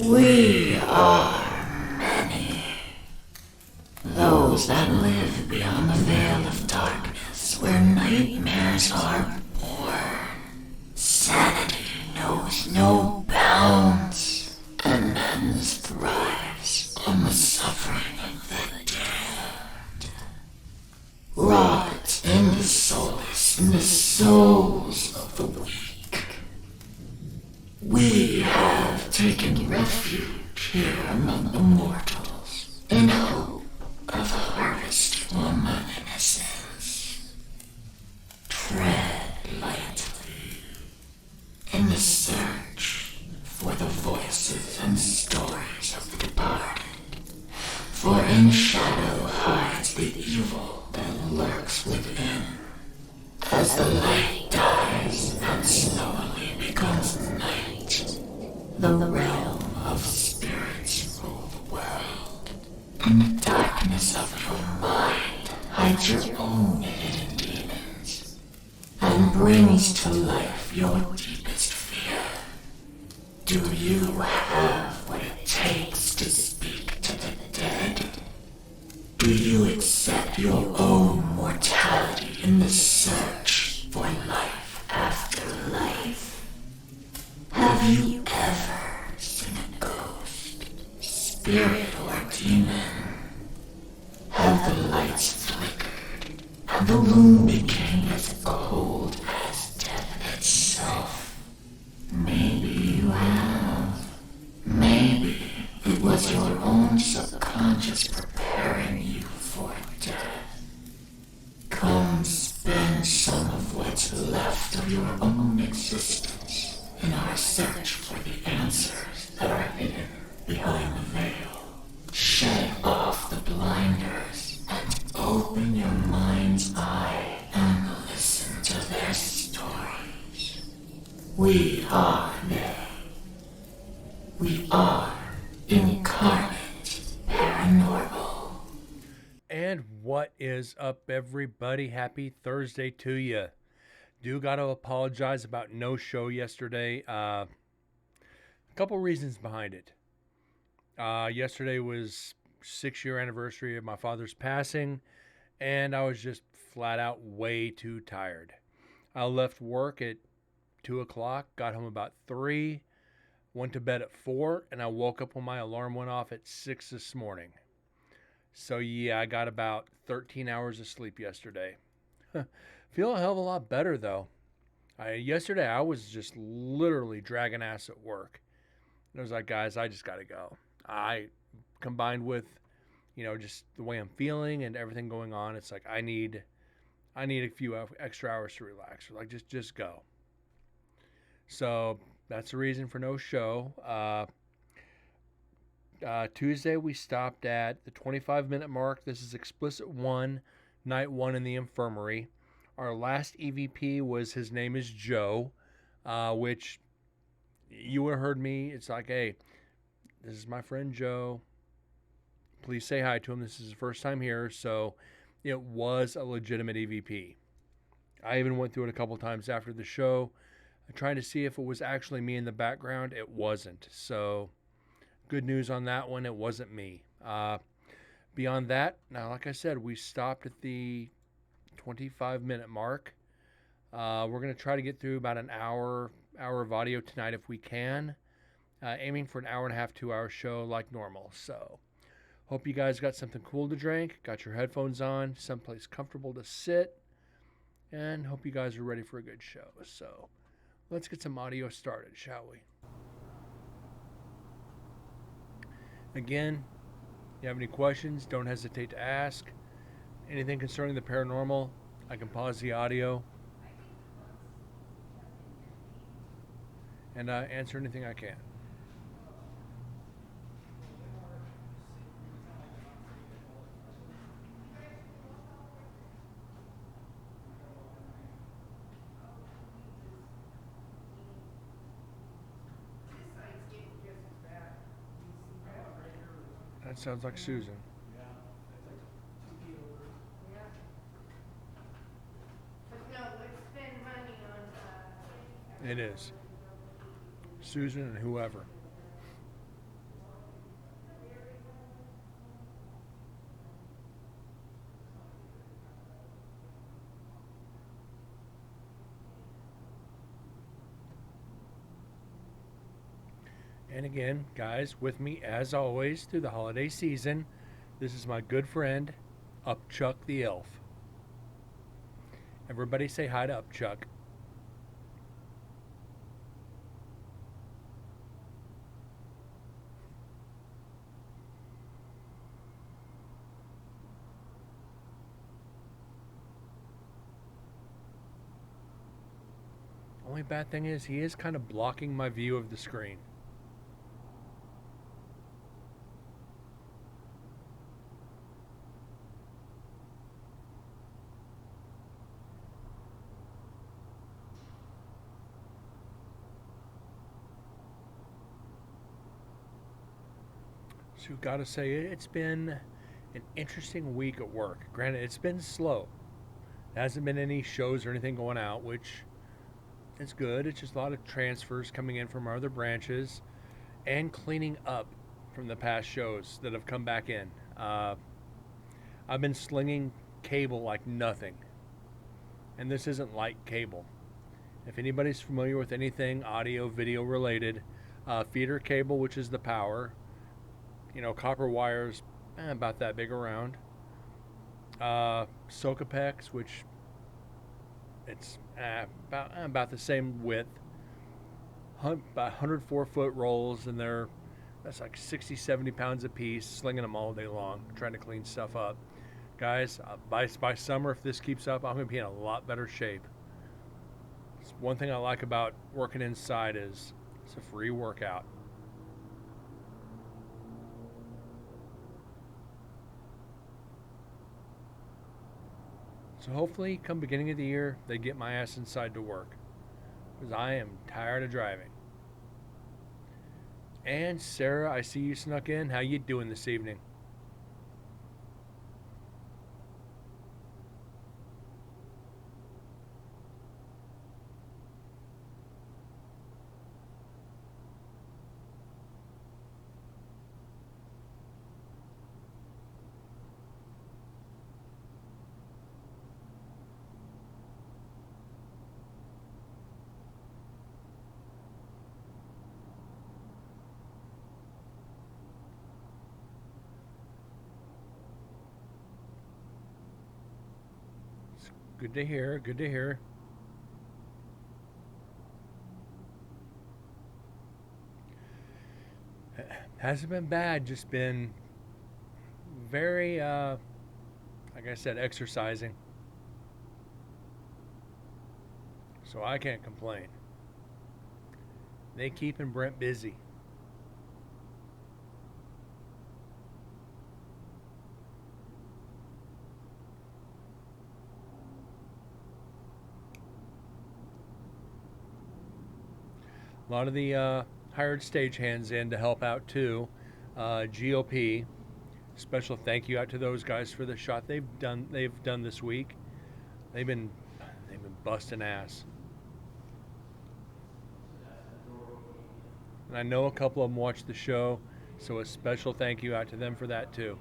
We are many. Those that live beyond the veil of darkness, where nightmares are born. Sanity knows no bounds, and men's thrives on the suffering of the dead. Rot in the solace in the souls of the weak. We have taken refuge here among the mortals, in hope of a harvest from our innocence. Tread lightly in the search for the voices and stories of the departed, for in shadow hides the evil that lurks within. As the light dies and slowly becomes night, the realm of spirits rule the world. In the darkness of your mind hides your own hidden demons, and brings to life your deepest fear. Do you have what it takes to speak to the dead? Do you accept your own mortality in the search for life after life? Have you ever seen a ghost, spirit, or demon? Have the lights flickered and the room became as cold as death itself? Maybe you have. Maybe it was your own subconscious preparing you for death. Come spend some of what's left of your own existence in our search for the answers that are hidden behind the veil. Shed off the blinders and open your mind's eye and listen to their stories. We are they. We are Incarnate Paranormal. And what is up, everybody? Happy Thursday to you. Do gotta apologize about no show yesterday. A couple reasons behind it. Yesterday was 6-year anniversary of my father's passing, and I was just flat out way too tired. I left work at 2 o'clock, got home about 3, went to bed at 4, and I woke up when my alarm went off at 6 this morning. So yeah, I got about 13 hours of sleep yesterday. Feel a hell of a lot better though. Yesterday I was just literally dragging ass at work. I was like, guys, I just gotta go. I combined with, just the way I'm feeling and everything going on, it's like I need a few extra hours to relax. Or like just go. So that's the reason for no show. Tuesday we stopped at the 25-minute mark. This is Explicit 1, Night 1 in the infirmary. Our last EVP was, his name is Joe, which you would have heard me. It's like, hey, this is my friend Joe. Please say hi to him. This is his first time here, so it was a legitimate EVP. I even went through it a couple times after the show, trying to see if it was actually me in the background. It wasn't. So good news on that one. It wasn't me. Beyond that, now, like I said, we stopped at the 25-minute mark. We're going to try to get through about an hour of audio tonight if we can. Aiming for an hour and a half, 2-hour show like normal. So hope you guys got something cool to drink, got your headphones on, someplace comfortable to sit, and hope you guys are ready for a good show. So let's get some audio started, shall we? Again, if you have any questions, don't hesitate to ask. Anything concerning the paranormal, I can pause the audio and answer anything I can. That sounds like Susan. It is. Susan and whoever. And again, guys, with me as always through the holiday season, this is my good friend, Upchuck the Elf. Everybody say hi to Upchuck. Only bad thing is he is kind of blocking my view of the screen. So gotta say it's been an interesting week at work. Granted, it's been slow. There hasn't been any shows or anything going out, which is good. It's just a lot of transfers coming in from our other branches and cleaning up from the past shows that have come back in. I've been slinging cable like nothing, and this isn't light cable. If anybody's familiar with anything audio, video related, feeder cable, which is the power, copper wires about that big around. Socapex, which it's about the same width. About 104-foot rolls, and that's like 60, 70 pounds a piece, slinging them all day long, trying to clean stuff up. Guys, by summer, if this keeps up, I'm going to be in a lot better shape. It's one thing I like about working inside is it's a free workout. So hopefully, come beginning of the year, they get my ass inside to work, because I am tired of driving. And Sarah, I see you snuck in. How you doing this evening? Good to hear. Good to hear. Hasn't been bad. Just been very, like I said, exercising. So I can't complain. They keeping Brent busy. A lot of the hired stagehands in to help out too. GOP, special thank you out to those guys for the shot they've done this week. They've been busting ass. And I know a couple of them watch the show, so a special thank you out to them for that too.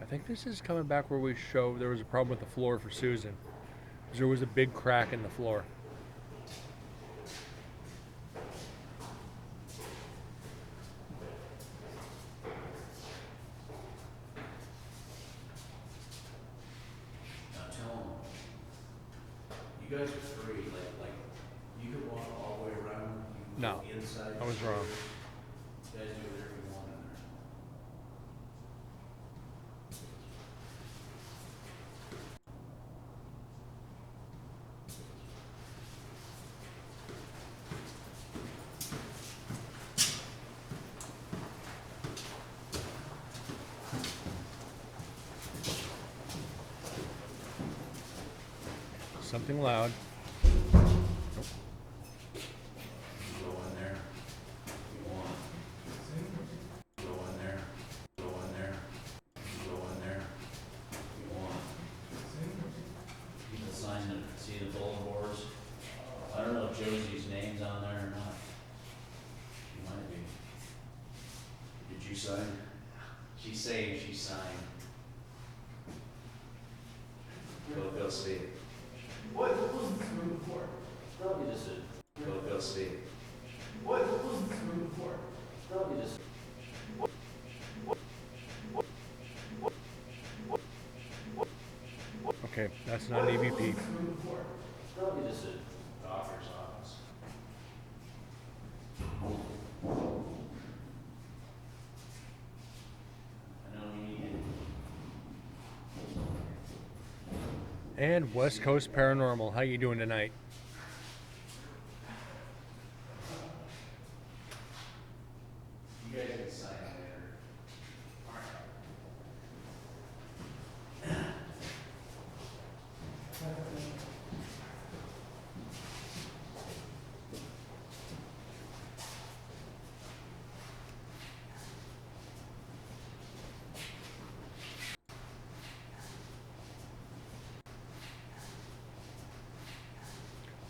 I think this is coming back where we show there was a problem with the floor for Susan. There was a big crack in the floor. Now tell them, you guys are free, like, you can walk all the way around, you can No, go inside. I was wrong. You guys do whatever you want in there. Something loud. Go in there, if you want. Go in there, go in there, go in there, if you want. The sign that, see the bulletin boards? I don't know if Josie's name's on there or not. She might be. Did you sign? She's saying she signed. Go speak. What was this room before? Probably just a. Go speak. What was this room before? Probably just. Okay, that's not an EVP. This room before? Probably just a doctor's office. I know you need it. And West Coast Paranormal, how you doing tonight? You guys can sign later.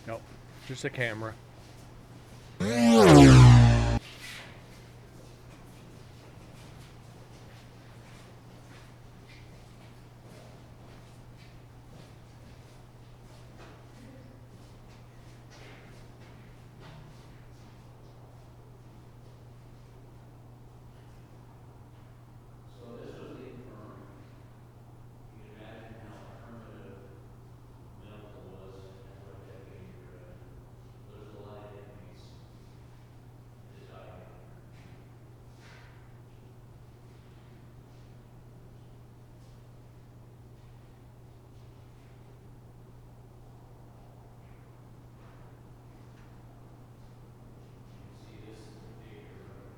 Nope, just a camera. So this was the infirmary. You can imagine how primitive medical was and what decade you're in. There's a lot of inmates that died. You can see this is the figure right here.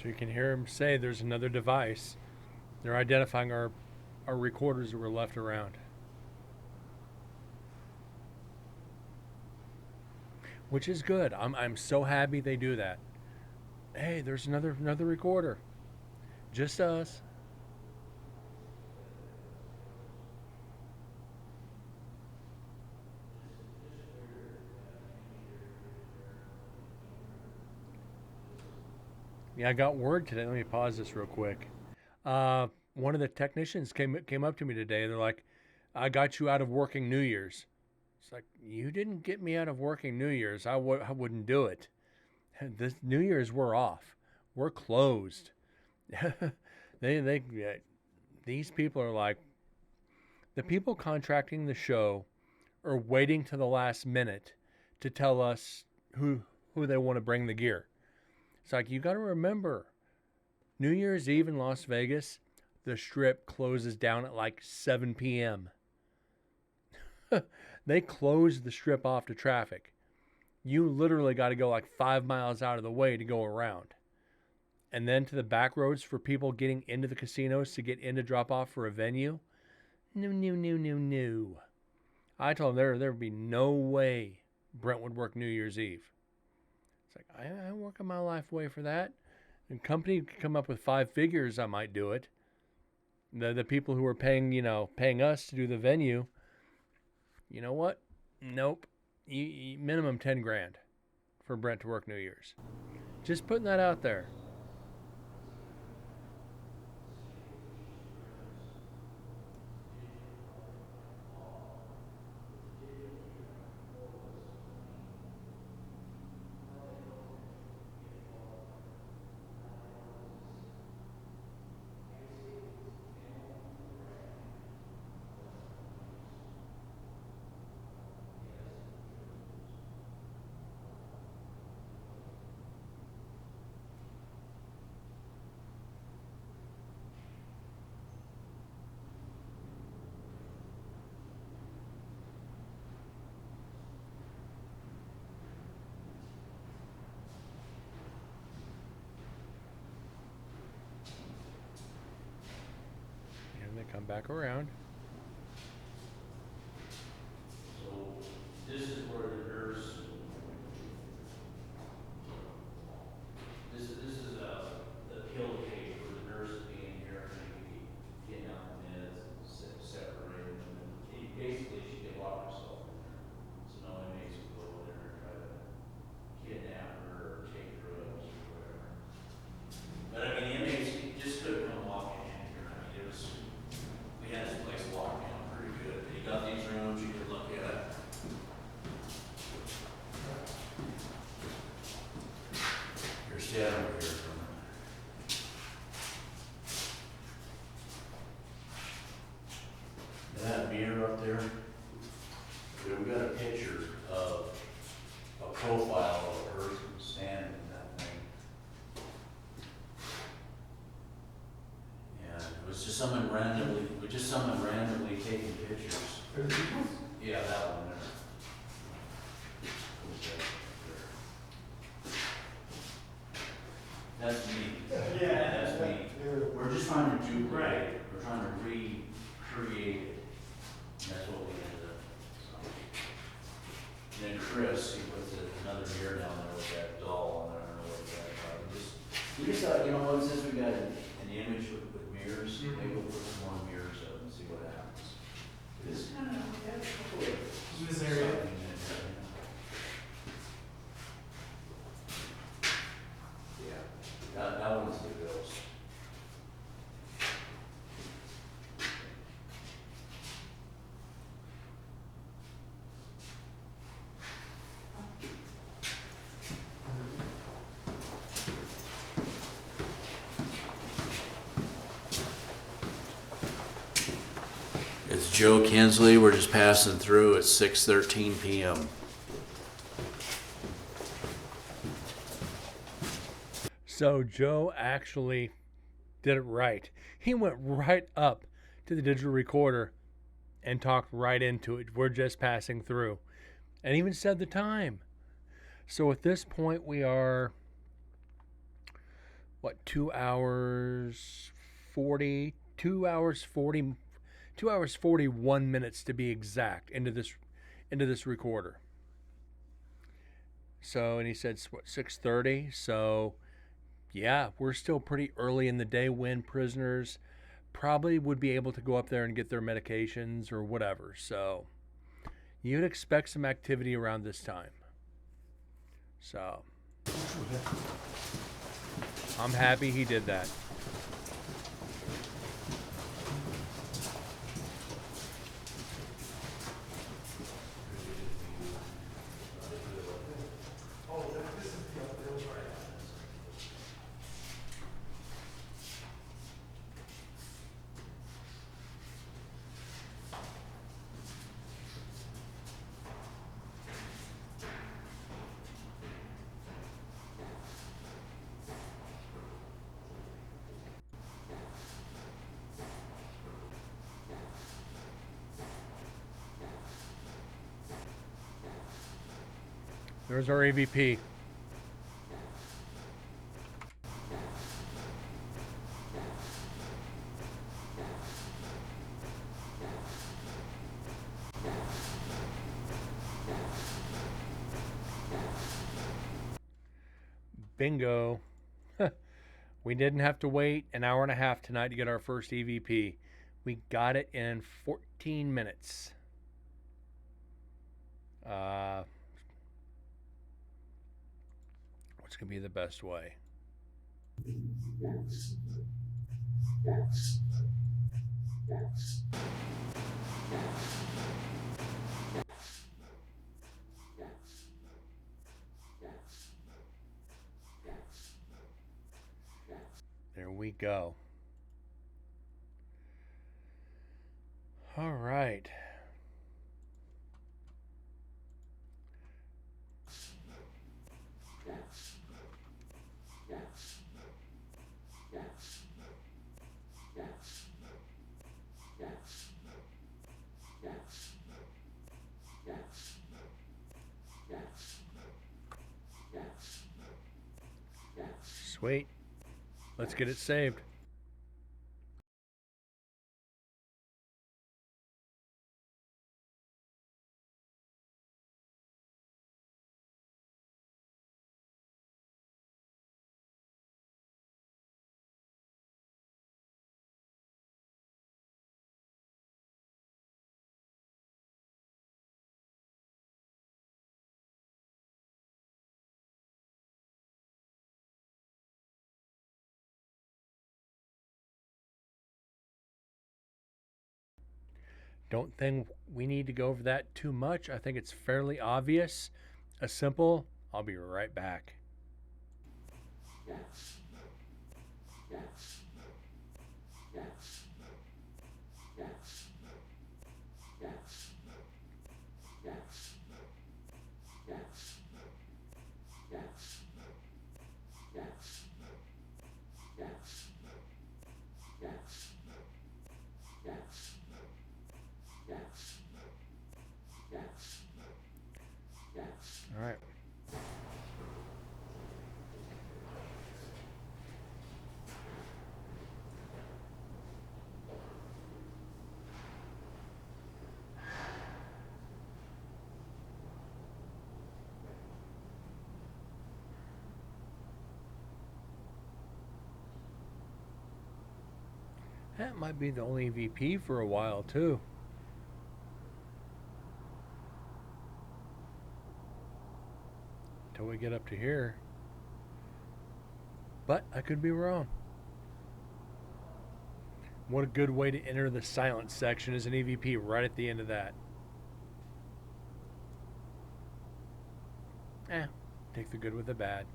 So you can hear him say there's another device. They're identifying our recorders that were left around. Which is good. I'm so happy they do that. Hey, there's another recorder. Just us. Yeah, I got word today. Let me pause this real quick. One of the technicians came up to me today. They're like, "I got you out of working New Year's." It's like, you didn't get me out of working New Year's. I wouldn't do it. This New Year's we're off. We're closed. These people are like, the people contracting the show are waiting to the last minute to tell us who they want to bring the gear. It's like, you got to remember, New Year's Eve in Las Vegas, the strip closes down at like 7 p.m. They close the strip off to traffic. You literally got to go like 5 miles out of the way to go around. And then to the back roads for people getting into the casinos to get in to drop off for a venue. No. I told them there would be no way Brent would work New Year's Eve. It's like, I'm working my life away for that. And company could come up with 5 figures, I might do it. The people who are paying us to do the venue, you know what? Nope. Minimum 10 grand for Brent to work New Year's. Just putting that out there. Come back around. So this is where the nurse, this is the pill cage where the nurse is being here and she can be getting out the meds, separating them. And basically, she can lock herself in there. So no inmates can go in there and try to kidnap her or take drugs or whatever. But I mean, the inmates just couldn't come walking in here. I mean, it was, we had this place locked down pretty good. You got these rooms you could look at. Here's Dad over here from that mirror up there. We've got a picture of a profile of a person standing in that thing. And it was just someone randomly taking pictures. Yeah, that one there. That's me. Yeah. That's me. We're just trying to do, we're trying to recreate it. And that's what we ended up. So. And then Chris, he puts another mirror down there with that doll on there. I don't know what that. We just thought, you know what, since we got an image with mirrors, maybe we'll put some more mirrors up and see what happens. This kind of, yeah, a couple of In this area. something in there, yeah. That one's the ghost. It's Joe Kinsley. We're just passing through at 6:13 p.m. So Joe actually did it right. He went right up to the digital recorder and talked right into it. We're just passing through. And even said the time. So at this point we are, 2 hours 40, 2 hours 40, 2 hours 41 minutes to be exact into this recorder. So, and he said, 6:30. So yeah, we're still pretty early in the day when prisoners probably would be able to go up there and get their medications or whatever. So you'd expect some activity around this time. So I'm happy he did that. There's our AVP. Bingo. We didn't have to wait an hour and a half tonight to get our first EVP. We got it in 14 minutes. What's going to be the best way? There we go. All right. Sweet. Let's get it saved. Don't think we need to go over that too much. I think it's fairly obvious. A simple, I'll be right back. All right. That might be the only VP for a while, too. Till we get up to here. But I could be wrong. What a good way to enter the silence section as an EVP right at the end of that. Take the good with the bad.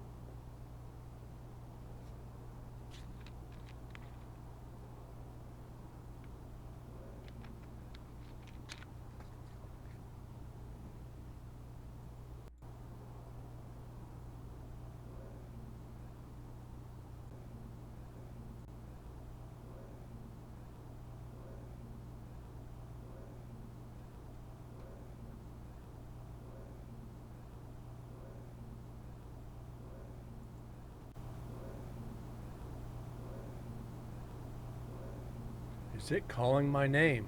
Is it calling my name?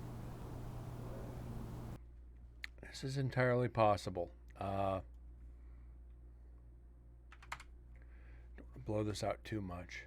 This is entirely possible. Don't blow this out too much.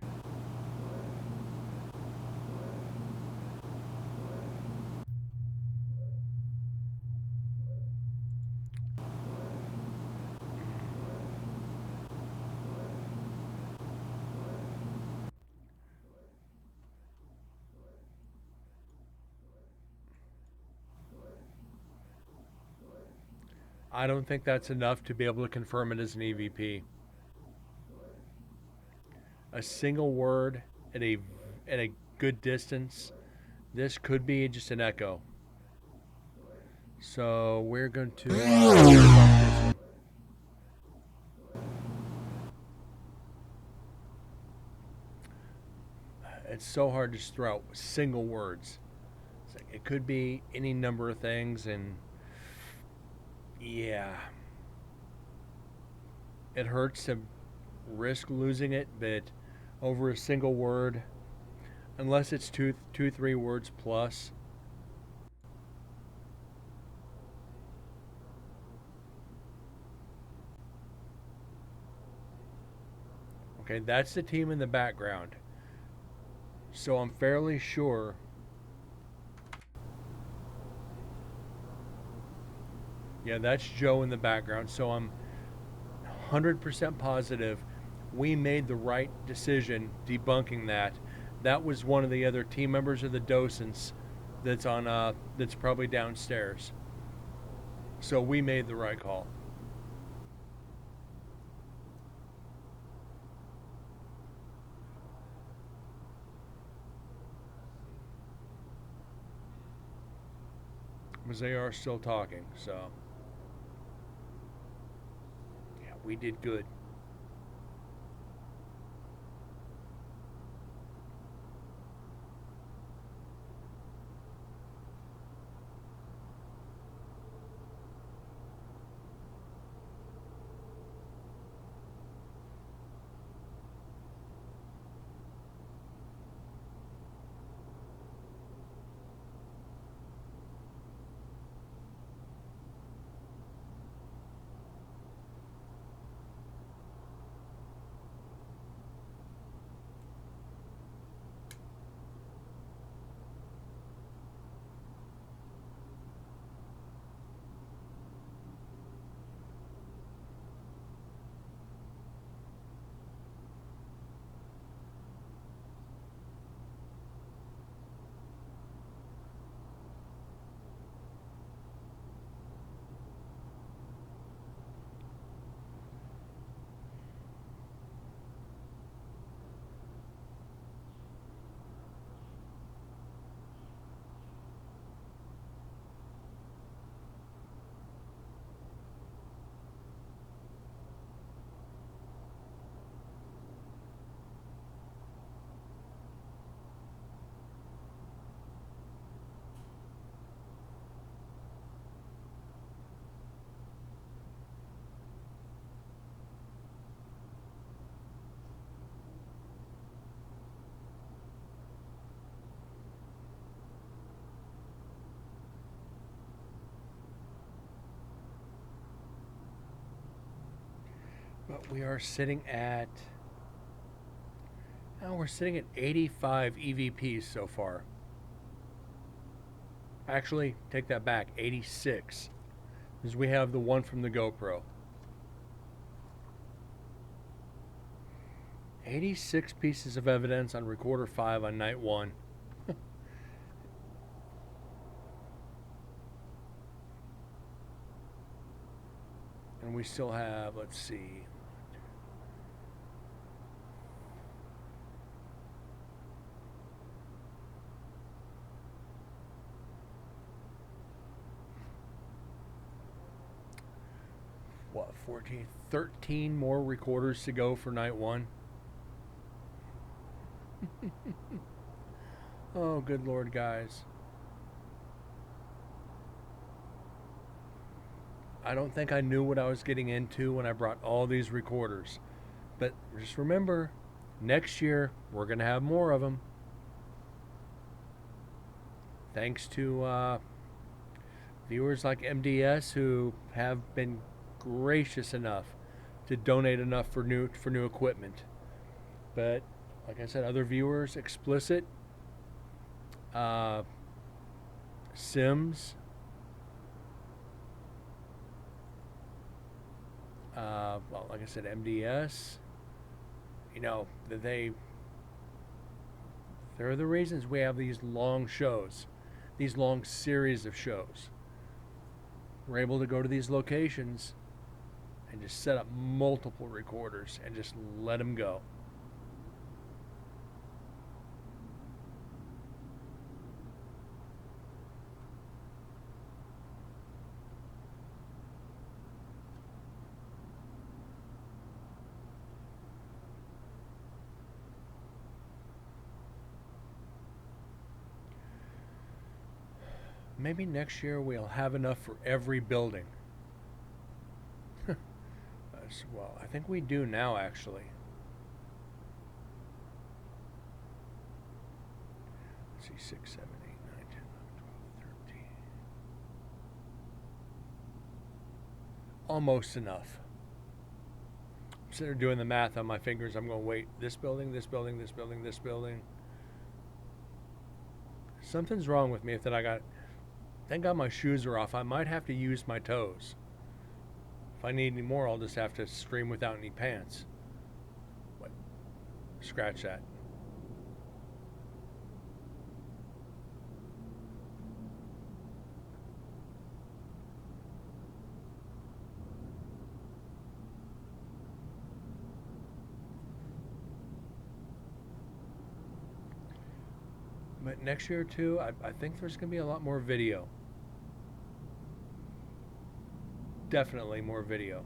I don't think that's enough to be able to confirm it as an EVP. A single word at a good distance. This could be just an echo. So we're going to. It's so hard to just throw out single words. It could be any number of things, and yeah, it hurts to risk losing it, but over a single word, unless it's two, 3 words plus. Okay, that's the team in the background. So I'm fairly sure. Yeah, that's Joe in the background. So I'm 100% positive we made the right decision debunking that. That was one of the other team members of the docents that's on that's probably downstairs. So we made the right call. Because they are still talking, so yeah, we did good. But we are sitting at. Now we're sitting at 85 EVPs so far. Actually, take that back, 86. Because we have the one from the GoPro. 86 pieces of evidence on Recorder 5 on night 1. And we still have, let's see. What, 14, 13 more recorders to go for night 1. Oh, good Lord, guys. I don't think I knew what I was getting into when I brought all these recorders. But just remember, next year, we're going to have more of them. Thanks to viewers like MDS who have been gracious enough to donate enough for new equipment. But like I said, other viewers, Explicit, Sims, well, like I said, MDS, you know, they're the reasons we have these long shows, these long series of shows. We're able to go to these locations and just set up multiple recorders and just let them go. Maybe next year we'll have enough for every building. Well, I think we do now, actually. Let's see, 6, 7, 8, 9, 10, 11, 12, 13. Almost enough. I'm sitting there doing the math on my fingers. I'm going, wait, this building, this building, this building, this building. Something's wrong with me. Thank God my shoes are off. I might have to use my toes. If I need any more, I'll just have to stream without any pants. What? Scratch that. But next year or two, I think there's going to be a lot more video. Definitely more video.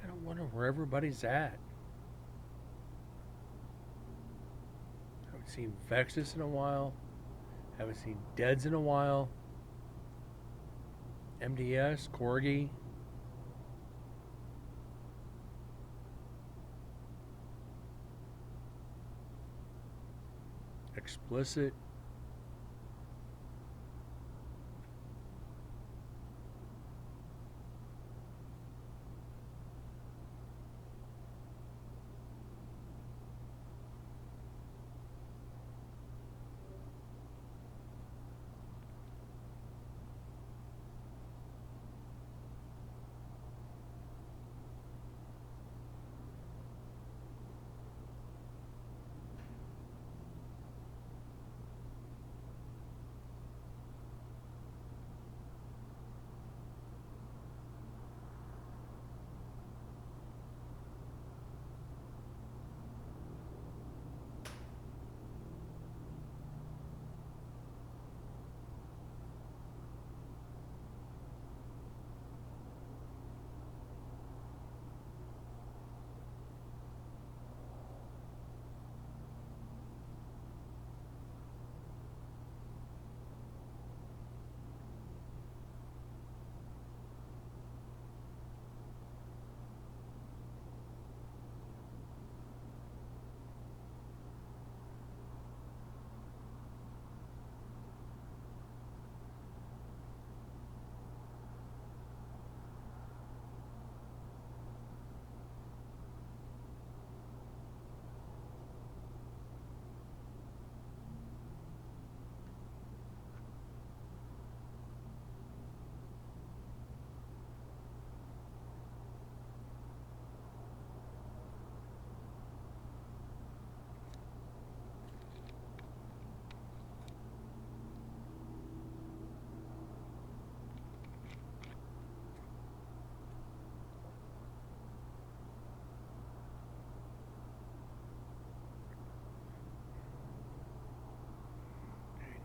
I wonder where everybody's at. seen Vexus in a while. Haven't seen Deads in a while. MDS, Corgi. Explicit.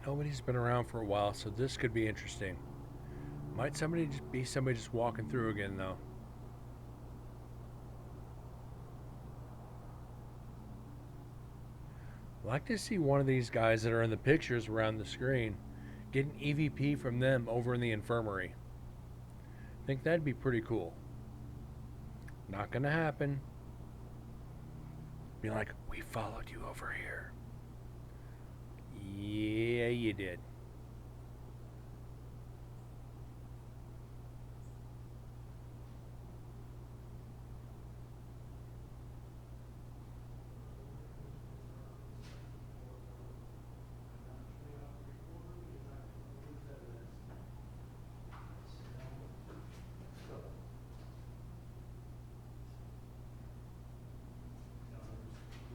Nobody's been around for a while, so this could be interesting. Might somebody just be somebody just walking through again, though. I'd like to see one of these guys that are in the pictures around the screen get an EVP from them over in the infirmary. I think that'd be pretty cool. Not gonna happen. Be like, we followed you over here. Yeah, you did.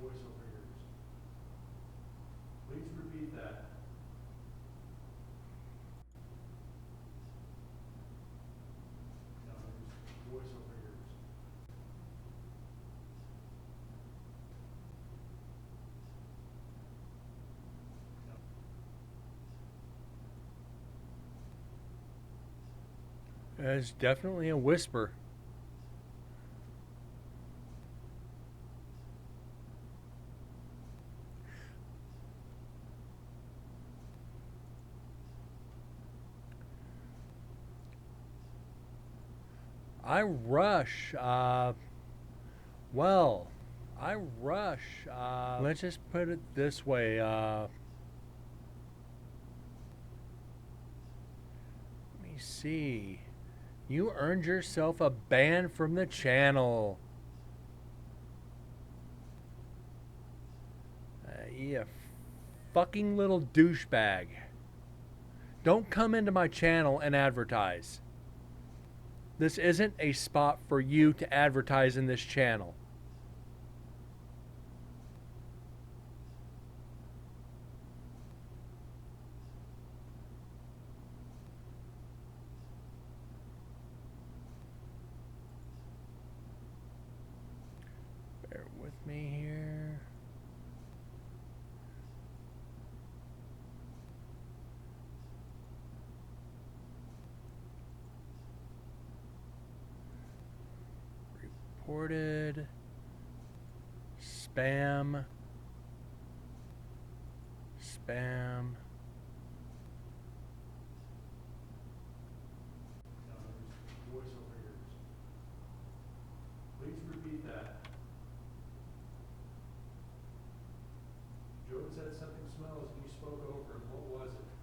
Voice over yours. Please repeat that. Voice over yours. There's definitely a whisper. I rush. Let's just put it this way. Let me see. You earned yourself a ban from the channel. You fucking little douchebag. Don't come into my channel and advertise. This isn't a spot for you to advertise in this channel. Bear with me here. Reported spam. spam. Now there's voice over yours. Please repeat that. Joe said something smells and you spoke over it. What was it?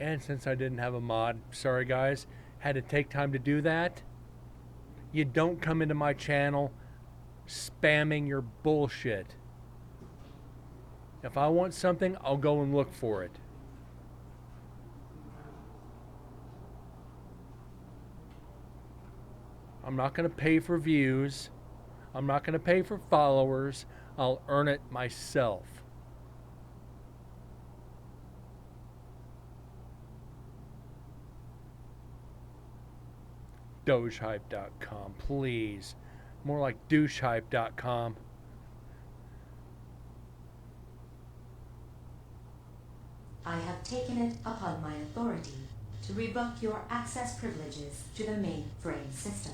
And since I didn't have a mod, sorry guys, had to take time to do that. You don't come into my channel spamming your bullshit. If I want something, I'll go and look for it. I'm not going to pay for views. I'm not going to pay for followers. I'll earn it myself. Dogehype.com, please. More like douchehype.com. I have taken it upon my authority to revoke your access privileges to the mainframe system.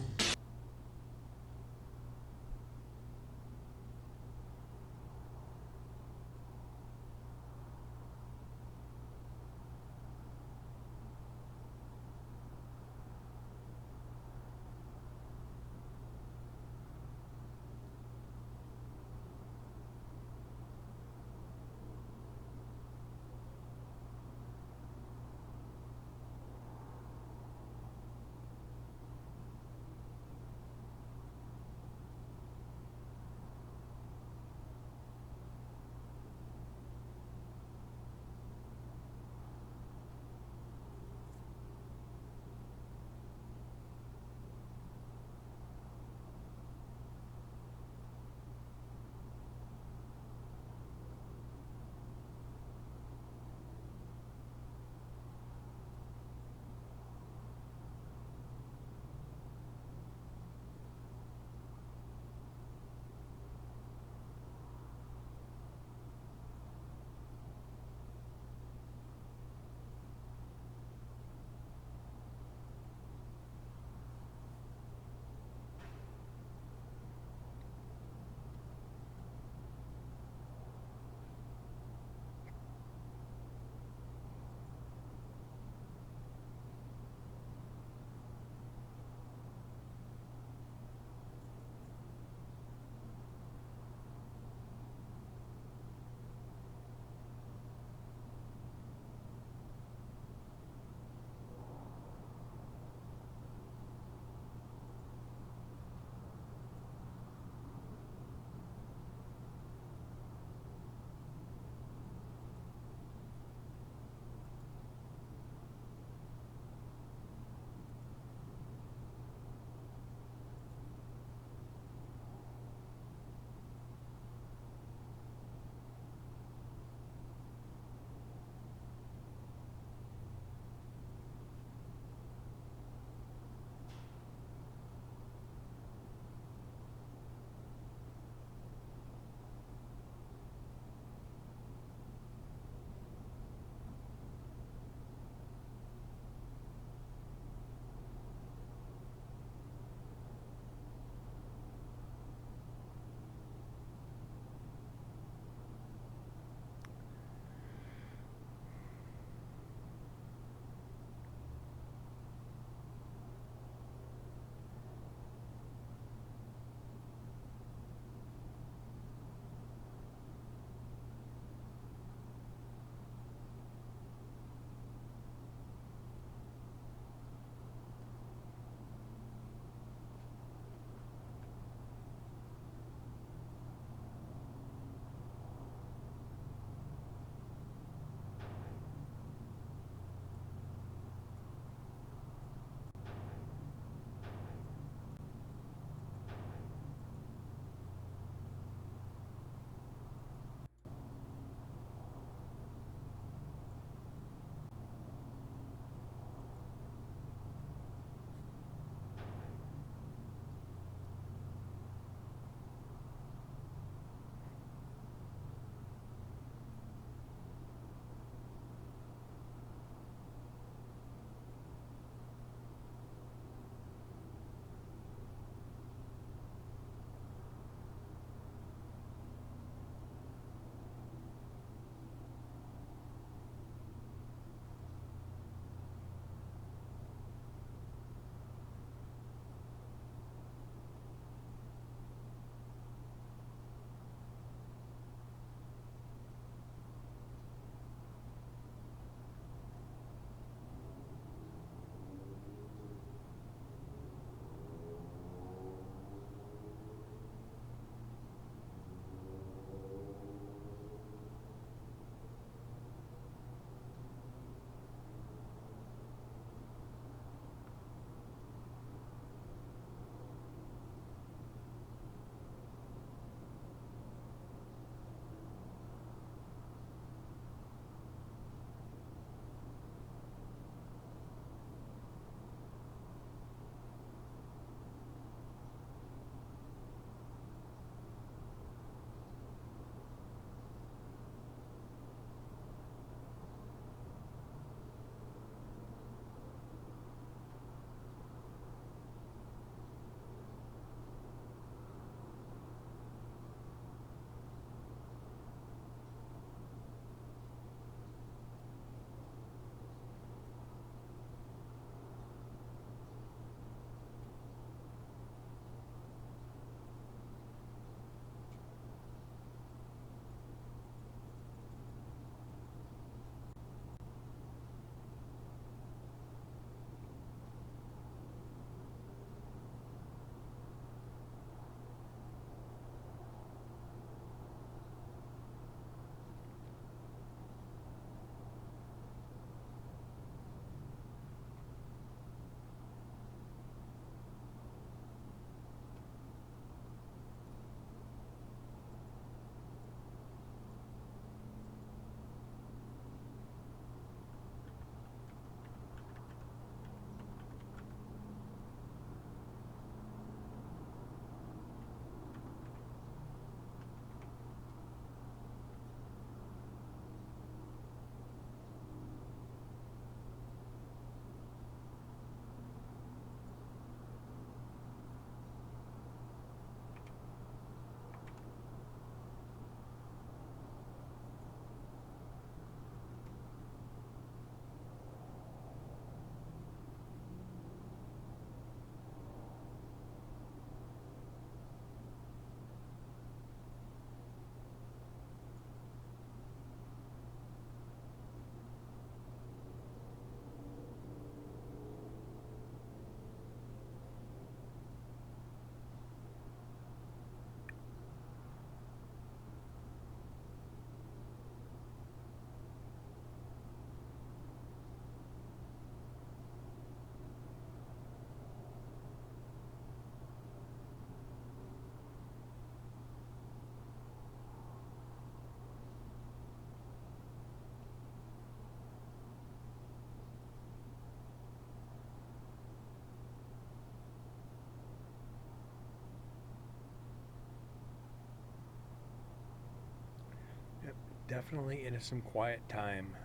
definitely into some quiet time.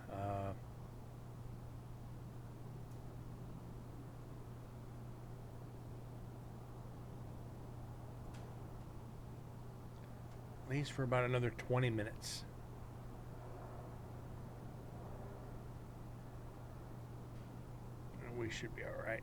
At least for about another 20 minutes. And we should be all right.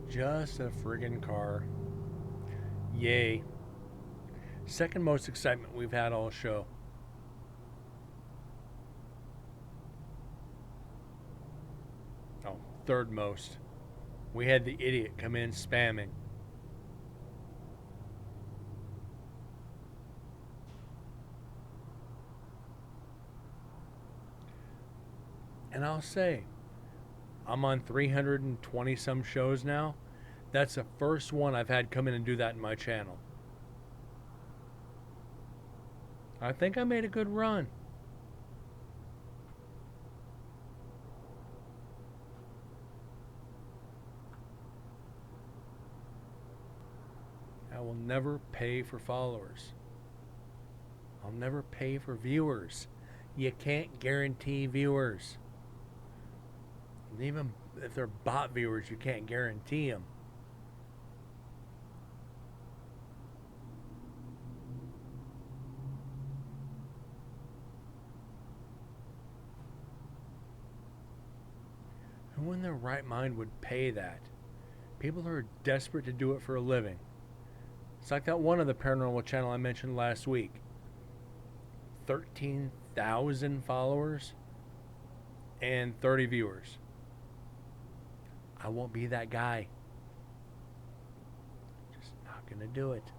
Just a friggin' car. Yay. Second most excitement we've had all show. Oh, third most. We had the idiot come in spamming. And I'll say, I'm on 320 some shows now. That's the first one I've had come in and do that in my channel. I think I made a good run. I will never pay for followers. I'll never pay for viewers. You can't guarantee viewers. Even if they're bot viewers, you can't guarantee them. Who in their right mind would pay that? People who are desperate to do it for a living. It's like that one on the paranormal channel I mentioned last week. 13,000 followers and 30 viewers. I won't be that guy. Just not gonna do it.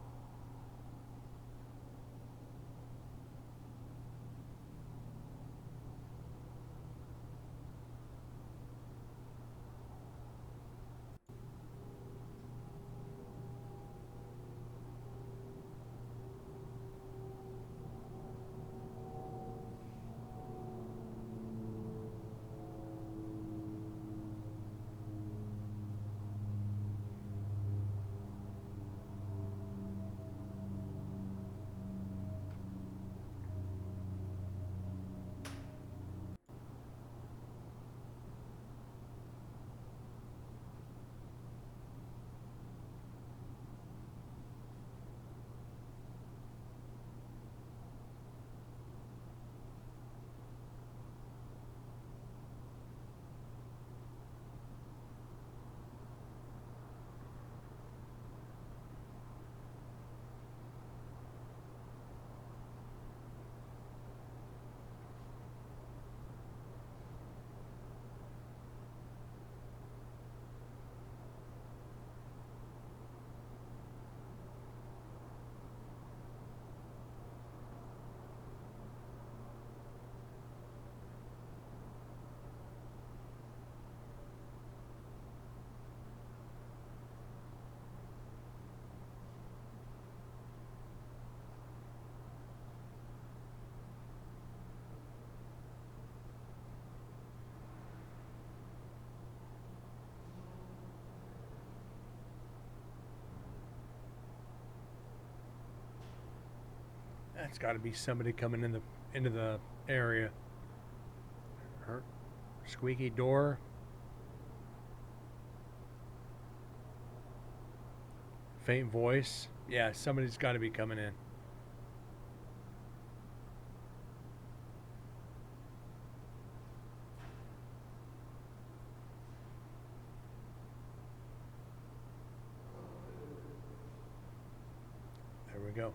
That's got to be somebody coming into the area. Her squeaky door. Faint voice. Yeah, somebody's got to be coming in. There we go.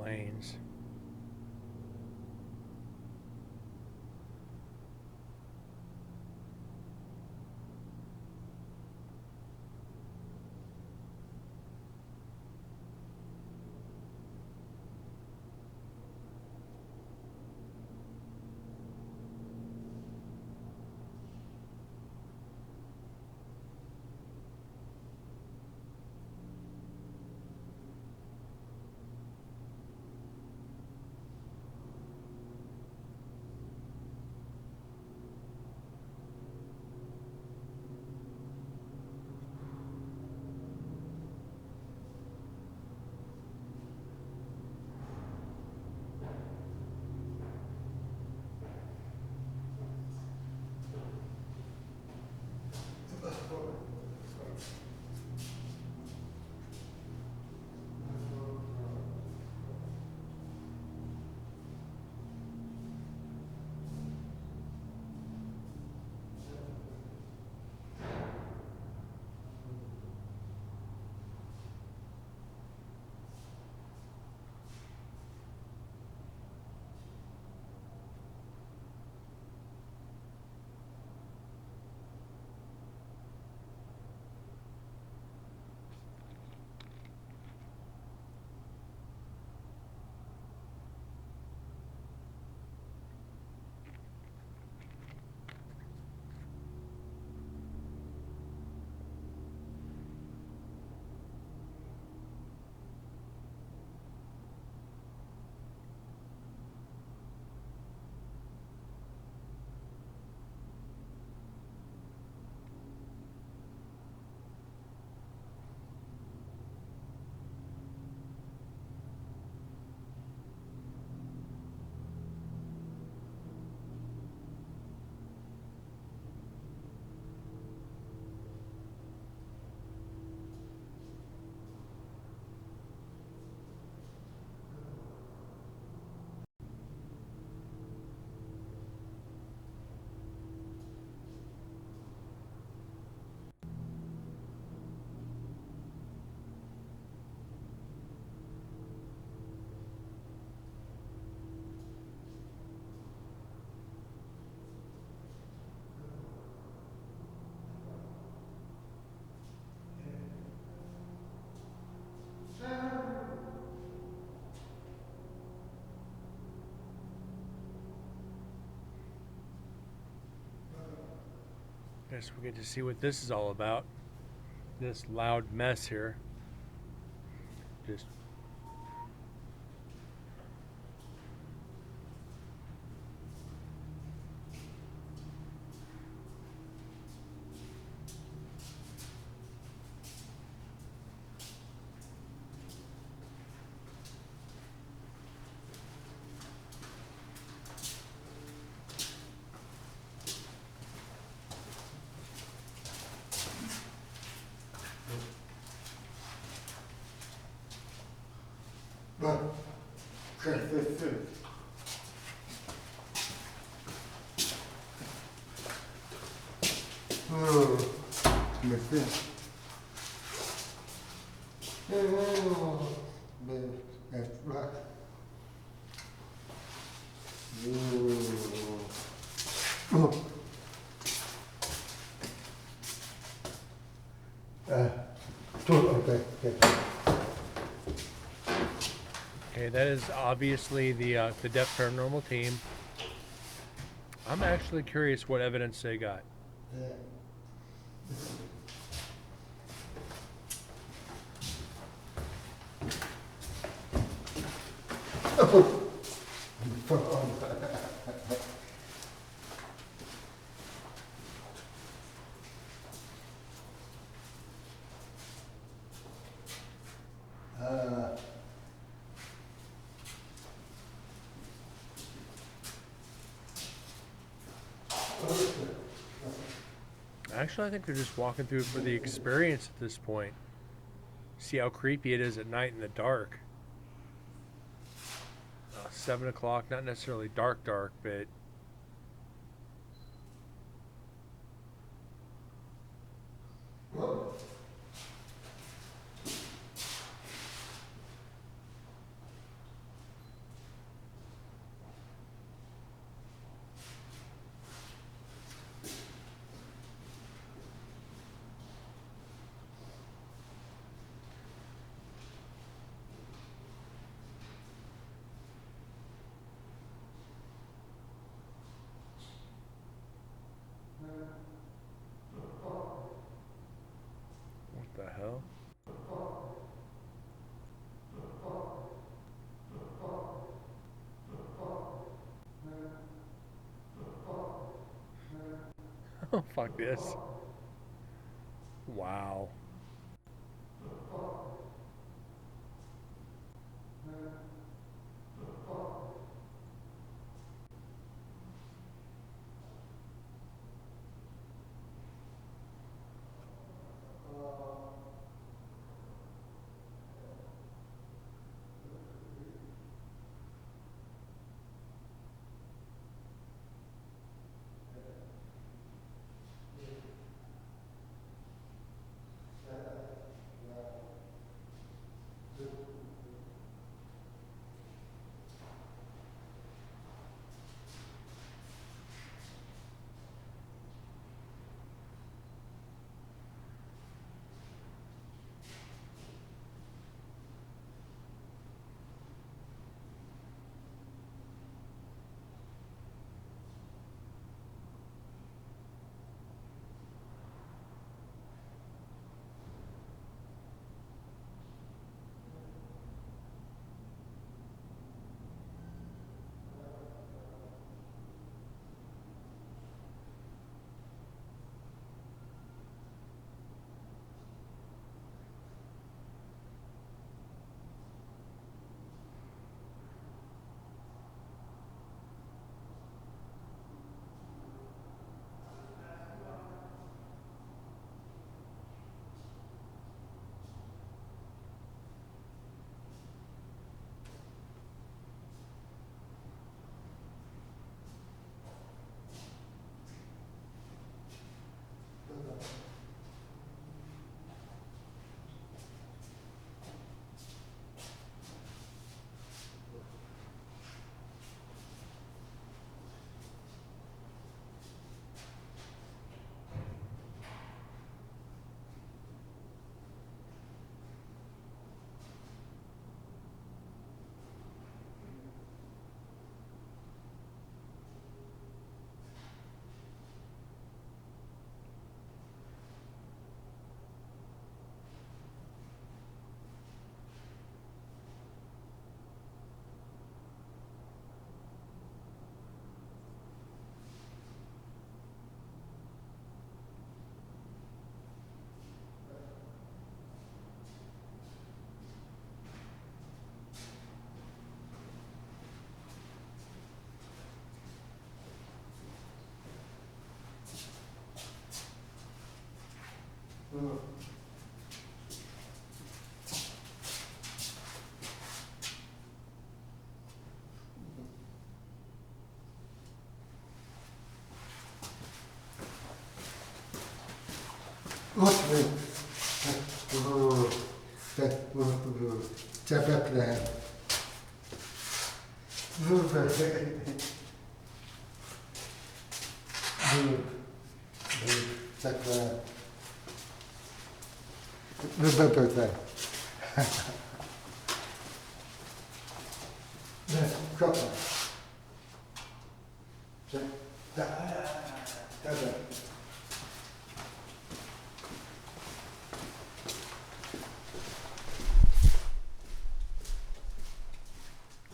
planes. Guess we get to see what this is all about. This loud mess here. Just But, okay. Oh, my friend. Oh, that's right. Oh. Okay. okay. That is obviously the Deaf Paranormal team. I'm actually curious what evidence they got. Actually, I think they're just walking through for the experience at this point. See how creepy it is at night in the dark. 7 o'clock, not necessarily dark, but Oh, fuck this. Wow.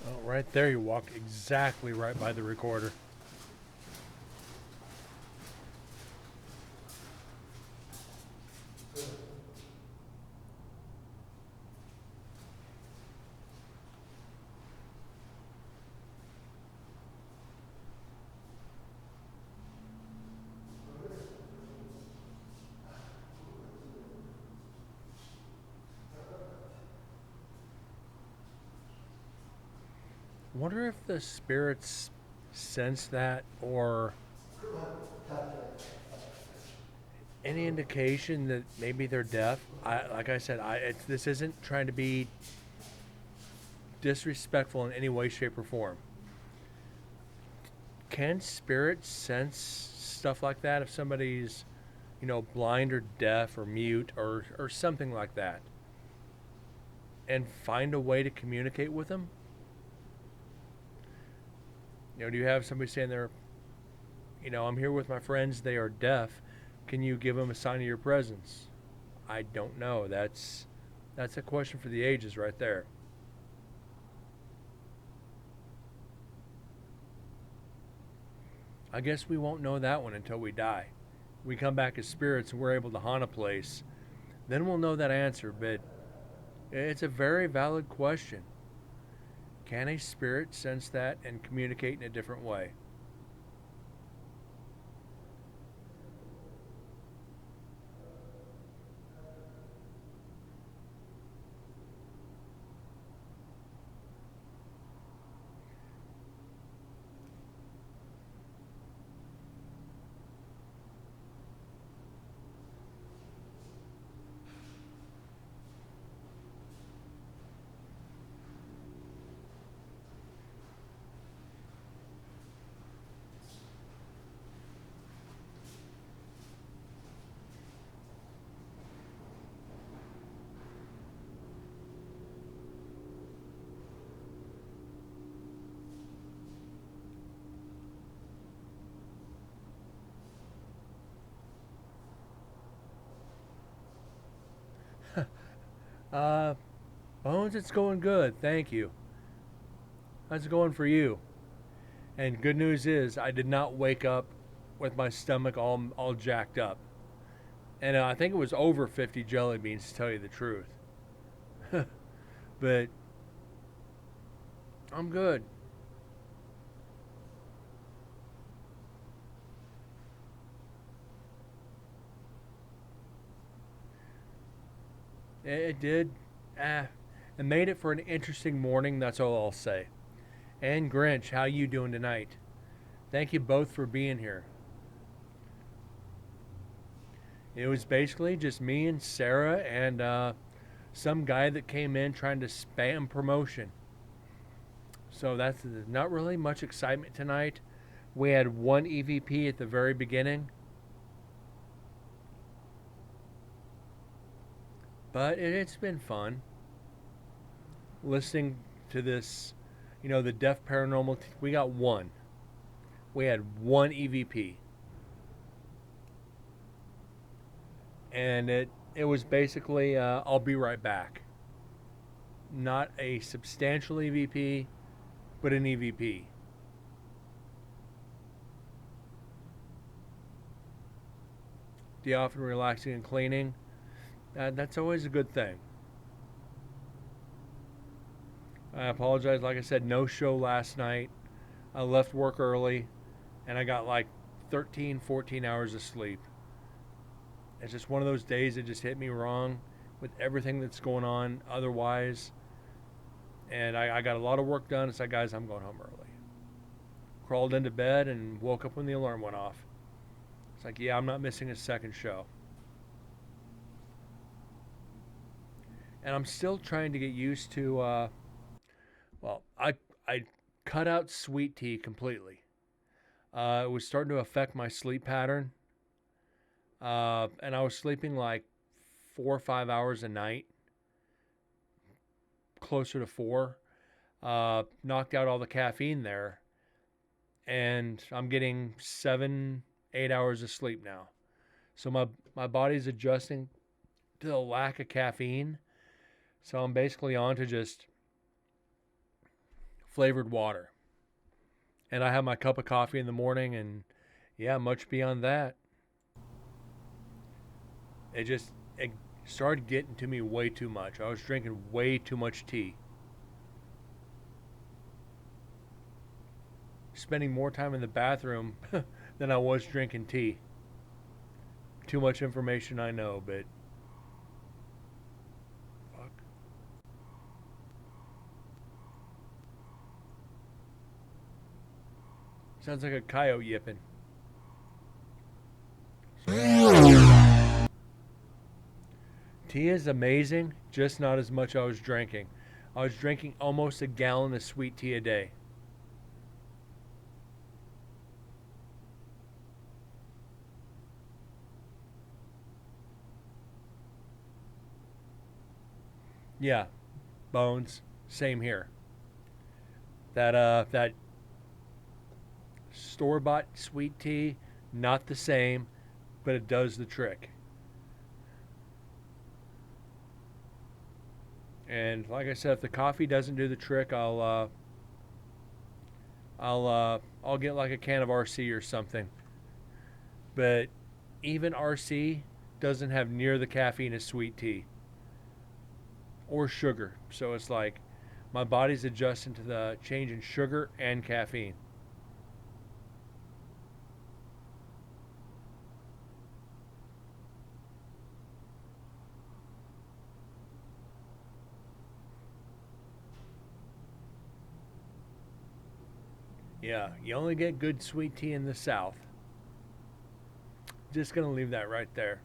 Oh, right there, you walk exactly right by the recorder. Wonder if the spirits sense that, or any indication that maybe they're deaf. Like I said, this isn't trying to be disrespectful in any way, shape, or form. Can spirits sense stuff like that if somebody's, blind or deaf or mute or something like that, and find a way to communicate with them? Do you have somebody saying they're, I'm here with my friends, they are deaf. Can you give them a sign of your presence? I don't know. That's a question for the ages right there. I guess we won't know that one until we die. we come back as spirits and we're able to haunt a place, then we'll know that answer. But it's a very valid question. Can a spirit sense that and communicate in a different way? Bones, it's going good. Thank you. How's it going for you? And good news is, I did not wake up with my stomach all jacked up. And I think it was over 50 jelly beans, to tell you the truth. But I'm good. It did. It made it for an interesting morning, that's all I'll say. And Grinch, how you doing tonight? Thank you both for being here. It was basically just me and Sarah and some guy that came in trying to spam promotion. So that's not really much excitement tonight. We had one EVP at the very beginning. But it's been fun listening to this, the Deaf Paranormal. We got one. We had one EVP. And it was basically, I'll be right back. Not a substantial EVP, but an EVP. The often relaxing and cleaning. That's always a good thing. I apologize. Like I said, no show last night. I left work early, and I got like 13, 14 hours of sleep. It's just one of those days that just hit me wrong with everything that's going on otherwise. And I got a lot of work done. It's like, guys, I'm going home early. Crawled into bed and woke up when the alarm went off. It's like, yeah, I'm not missing a second show. And I'm still trying to get used to, I cut out sweet tea completely. It was starting to affect my sleep pattern. And I was sleeping like 4 or 5 hours a night. Closer to 4. Knocked out all the caffeine there. And I'm getting 7, 8 hours of sleep now. So my body's adjusting to the lack of caffeine. So I'm basically on to just flavored water. And I have my cup of coffee in the morning, and yeah, much beyond that. It started getting to me way too much. I was drinking way too much tea. Spending more time in the bathroom than I was drinking tea. Too much information, I know, but sounds like a coyote yipping. Tea is amazing, just not as much I was drinking. I was drinking almost a gallon of sweet tea a day. Yeah, Bones, same here. That store-bought sweet tea, not the same, but it does the trick. And like I said, if the coffee doesn't do the trick, I'll get like a can of RC or something. But even RC doesn't have near the caffeine as sweet tea or sugar. So it's like my body's adjusting to the change in sugar and caffeine. Yeah, you only get good sweet tea in the South. Just gonna leave that right there.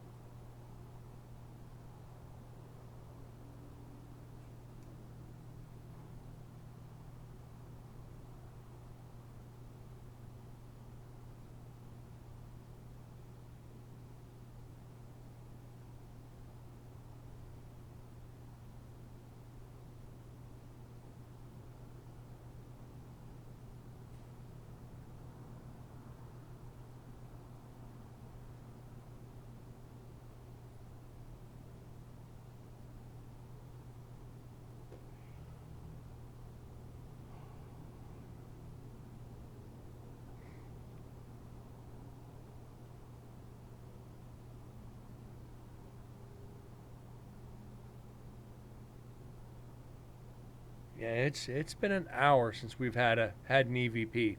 Yeah, it's been an hour since we've had an EVP.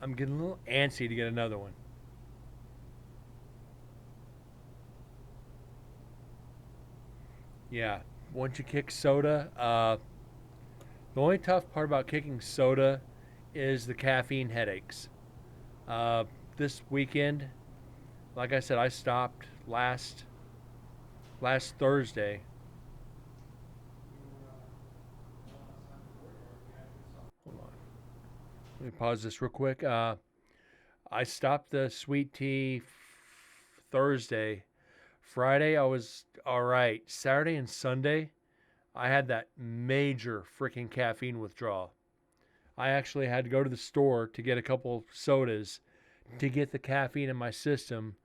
I'm getting a little antsy to get another one. Yeah, once you kick soda, the only tough part about kicking soda is the caffeine headaches. This weekend, like I said, I stopped last Thursday. Hold on, let me pause this real quick. I stopped the sweet tea Thursday. Friday, I was all right. Saturday and Sunday, I had that major freaking caffeine withdrawal. I actually had to go to the store to get a couple sodas to get the caffeine in my system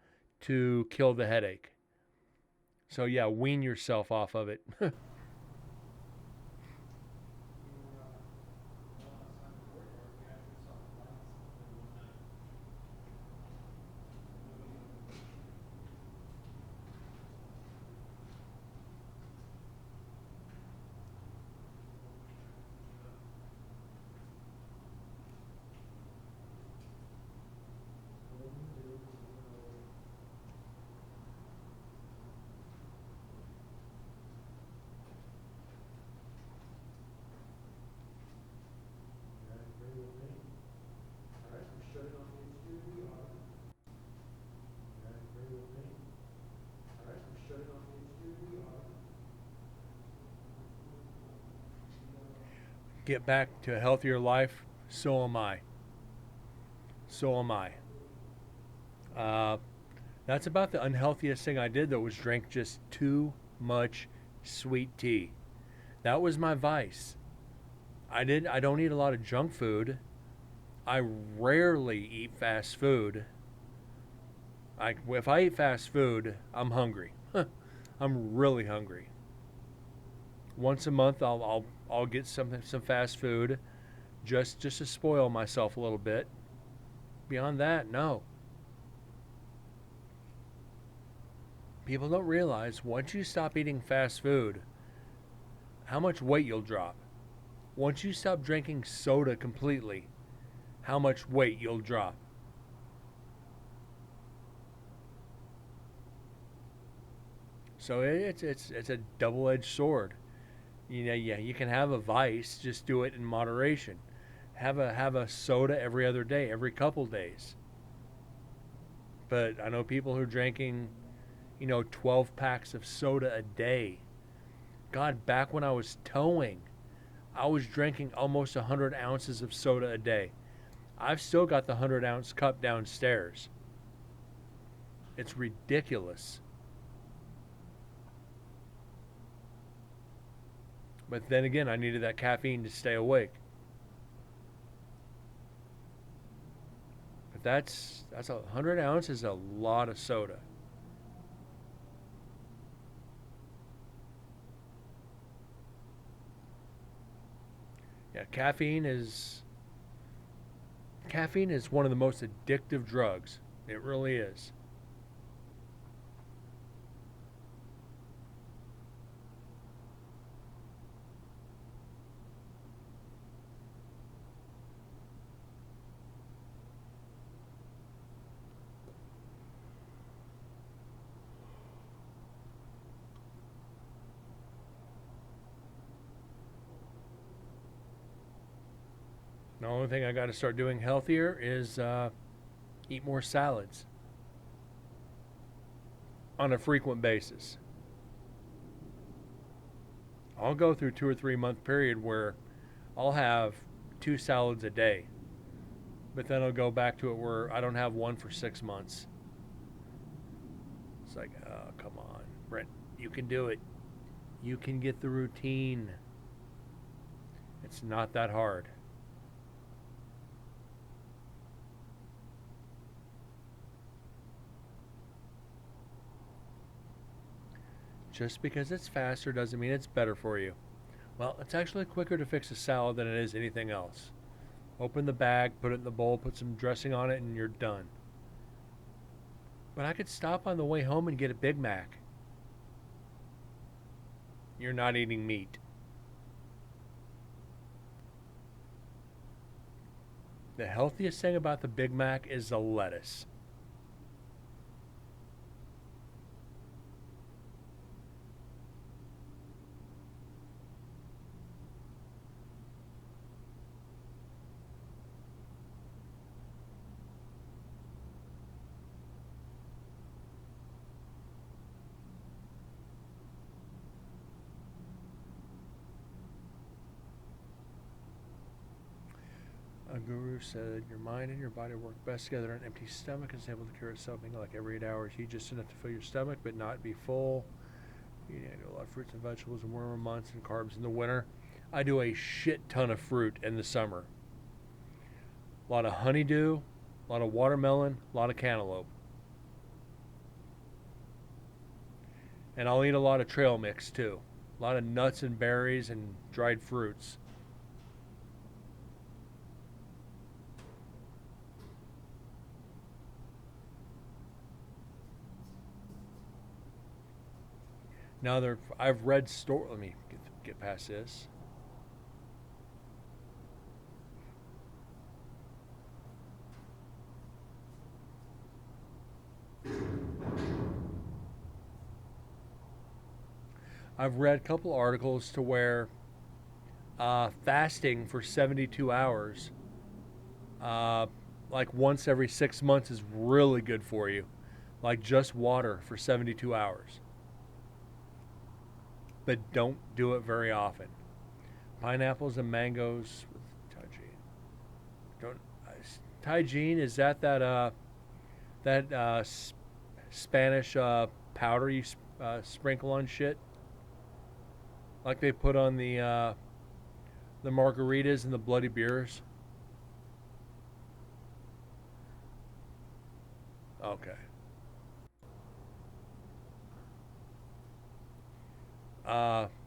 to kill the headache. So yeah, wean yourself off of it. Get back to a healthier life. So am I. So am I. Uh, that's about the unhealthiest thing I did though, was drink just too much sweet tea. That was my vice. I don't eat a lot of junk food. I rarely eat fast food. If I eat fast food, I'm hungry. I'm really hungry. Once a month, I'll get some fast food, just to spoil myself a little bit. Beyond that, no. People don't realize once you stop eating fast food, how much weight you'll drop. Once you stop drinking soda completely, how much weight you'll drop. So it's a double-edged sword. You know, yeah, you can have a vice, just do it in moderation. Have a soda every other day, every couple days. But I know people who are drinking, 12 packs of soda a day. God, back when I was towing, I was drinking almost 100 ounces of soda a day. I've still got the 100-ounce cup downstairs. It's ridiculous. But then again, I needed that caffeine to stay awake. But that's 100 ounces is a lot of soda. Yeah, caffeine is one of the most addictive drugs. It really is. The only thing I got to start doing healthier is eat more salads on a frequent basis. I'll go through 2 or 3 month period where I'll have 2 salads a day, but then I'll go back to it where I don't have one for 6 months. It's like, oh, come on, Brent, you can do it. You can get the routine. It's not that hard. Just because it's faster doesn't mean it's better for you. Well, it's actually quicker to fix a salad than it is anything else. Open the bag, put it in the bowl, put some dressing on it, and you're done. But I could stop on the way home and get a Big Mac. You're not eating meat. The healthiest thing about the Big Mac is the lettuce. A guru said your mind and your body work best together. An empty stomach is able to cure something like every 8 hours. Eat just enough to fill your stomach, but not be full. You need to do a lot of fruits and vegetables in warmer months and carbs in the winter. I do a shit ton of fruit in the summer. A lot of honeydew, a lot of watermelon, a lot of cantaloupe. And I'll eat a lot of trail mix too. A lot of nuts and berries and dried fruits. Now I've read Let me get past this. I've read a couple articles to where fasting for 72 hours, like once every 6 months, is really good for you. Like just water for 72 hours. But don't do it very often. Pineapples and mangoes with Tajín. Tajín, is that Spanish powder you sprinkle on shit, like they put on the margaritas and the bloody beers? Okay.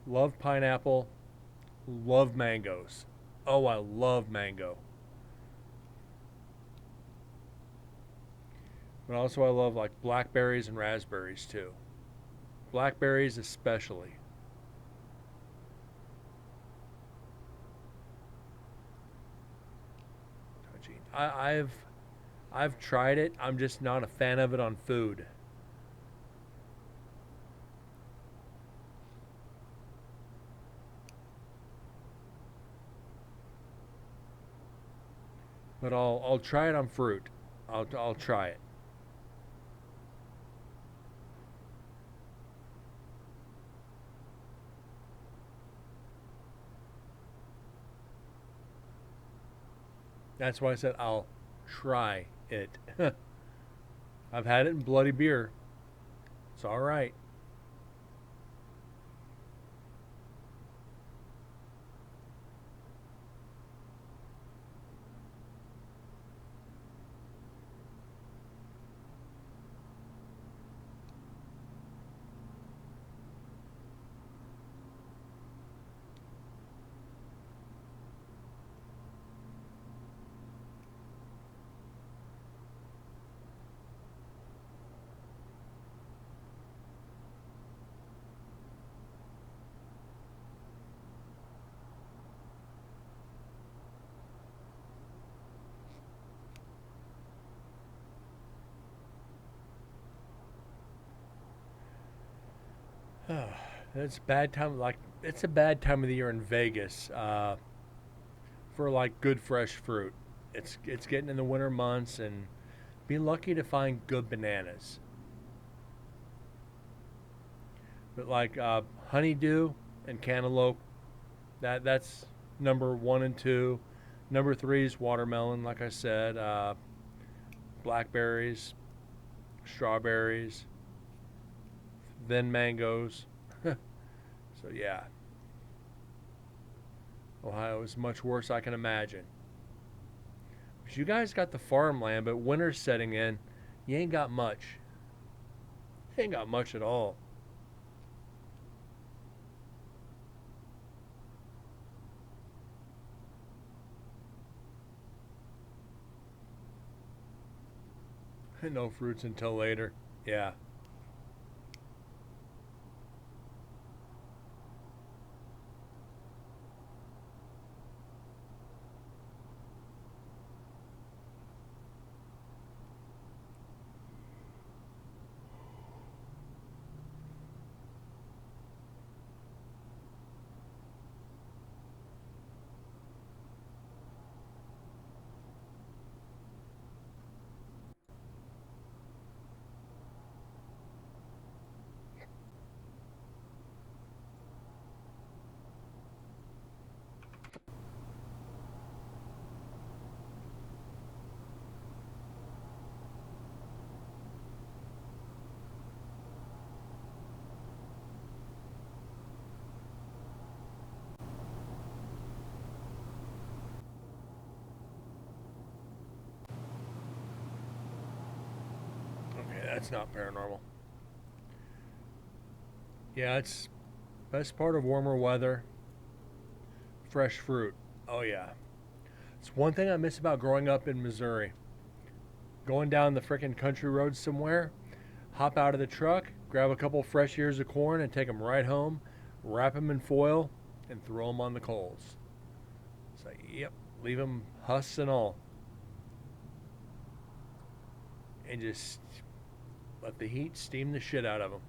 Love pineapple, love mangoes. Oh, I love mango. But also I love like blackberries and raspberries too. Blackberries especially. I've tried it. I'm just not a fan of it on food. But I'll try it on fruit. I'll try it. That's why I said I'll try it. I've had it in bloody beer. It's all right. It's a bad time. Like it's a bad time of the year in Vegas. for like good fresh fruit. It's getting in the winter months, and be lucky to find good bananas. But like honeydew and cantaloupe, that's number 1 and 2. Number 3 is watermelon, like I said. Blackberries, strawberries, then mangoes. So yeah, Ohio is much worse I can imagine. But you guys got the farmland, but winter's setting in. You ain't got much. You ain't got much at all. No fruits until later. Yeah. Okay, that's not paranormal. Yeah, it's best part of warmer weather. Fresh fruit. Oh yeah. It's one thing I miss about growing up in Missouri. Going down the frickin' country road somewhere, hop out of the truck, grab a couple fresh ears of corn and take them right home, wrap them in foil, and throw them on the coals. It's like, yep, leave them husks and all. And just let the heat steam the shit out of them.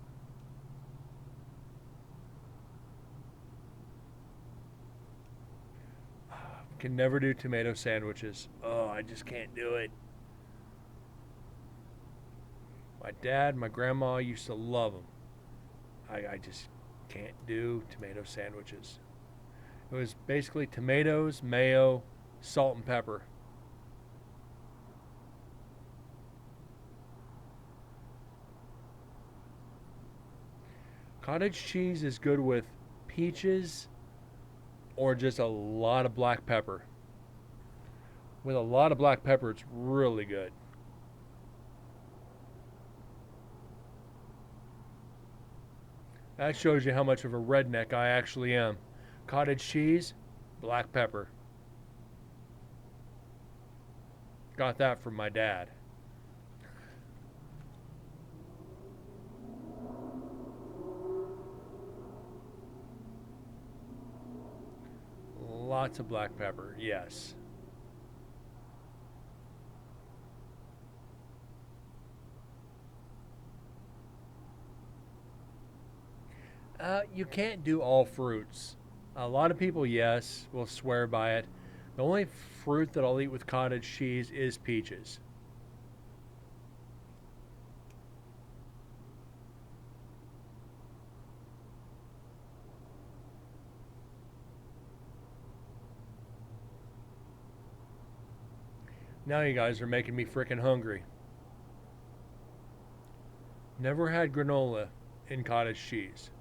Can never do tomato sandwiches. Oh, I just can't do it. My dad, my grandma used to love them. I just can't do tomato sandwiches. It was basically tomatoes, mayo, salt, and pepper. Cottage cheese is good with peaches or just a lot of black pepper. With a lot of black pepper, it's really good. That shows you how much of a redneck I actually am. Cottage cheese, black pepper. Got that from my dad. Lots of black pepper, yes. You can't do all fruits. A lot of people, yes, will swear by it. The only fruit that I'll eat with cottage cheese is peaches. Now you guys are making me freaking hungry. Never had granola in cottage cheese.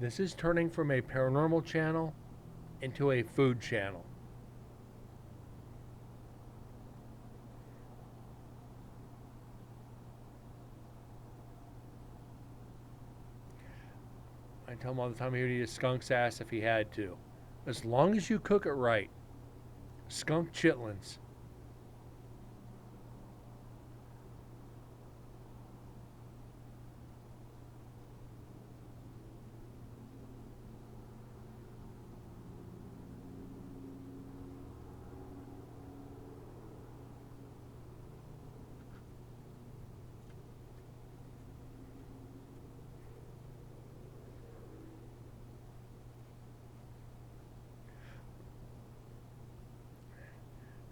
This is turning from a paranormal channel into a food channel. I tell him all the time he would eat a skunk's ass if he had to. As long as you cook it right. Skunk chitlins.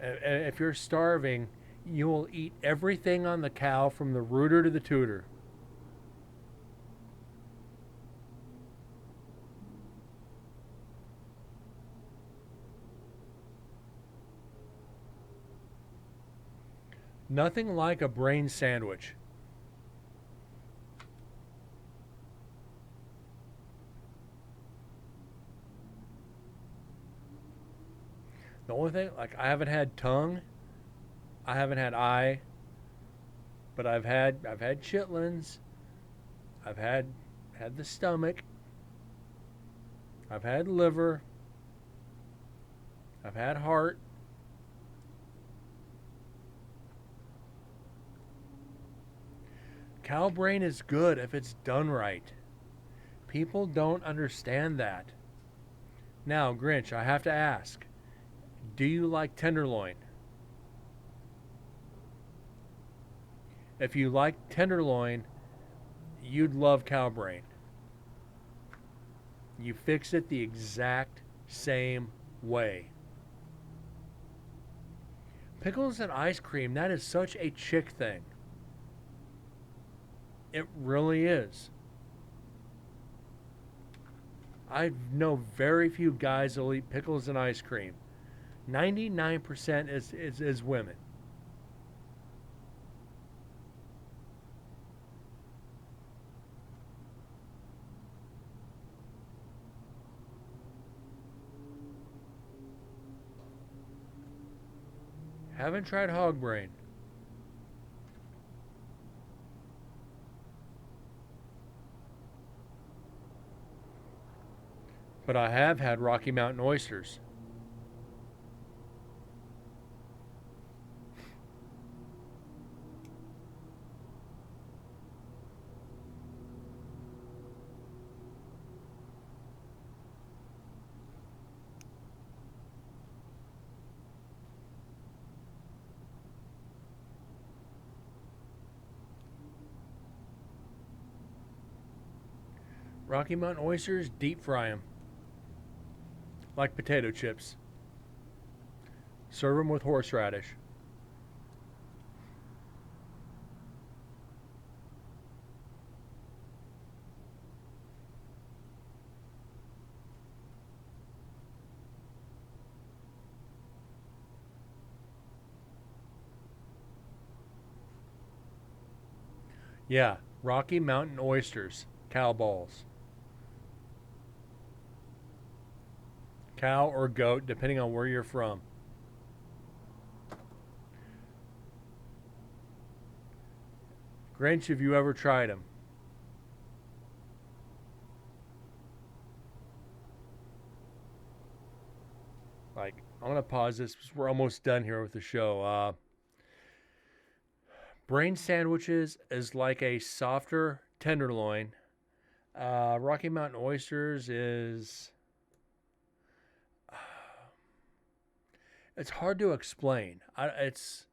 If you're starving, you will eat everything on the cow from the rooter to the tutor. Nothing like a brain sandwich. The only thing, like, I haven't had tongue, I haven't had eye, but I've had chitlins, I've had the stomach, I've had liver, I've had heart. Cow brain is good if it's done right. People don't understand that. Now, Grinch, I have to ask, do you like tenderloin? If you like tenderloin, you'd love cow brain. You fix it the exact same way. Pickles and ice cream, that is such a chick thing. It really is. I know very few guys that will eat pickles and ice cream. 99% is women. Haven't tried hog brain. But I have had Rocky Mountain oysters. Rocky Mountain oysters, deep fry them. Like potato chips. Serve them with horseradish. Yeah, Rocky Mountain oysters, cow balls. Cow or goat, depending on where you're from. Grinch, have you ever tried them? Like, I'm going to pause this because we're almost done here with the show. Brain sandwiches is like a softer tenderloin. Rocky Mountain oysters is... It's hard to explain. It's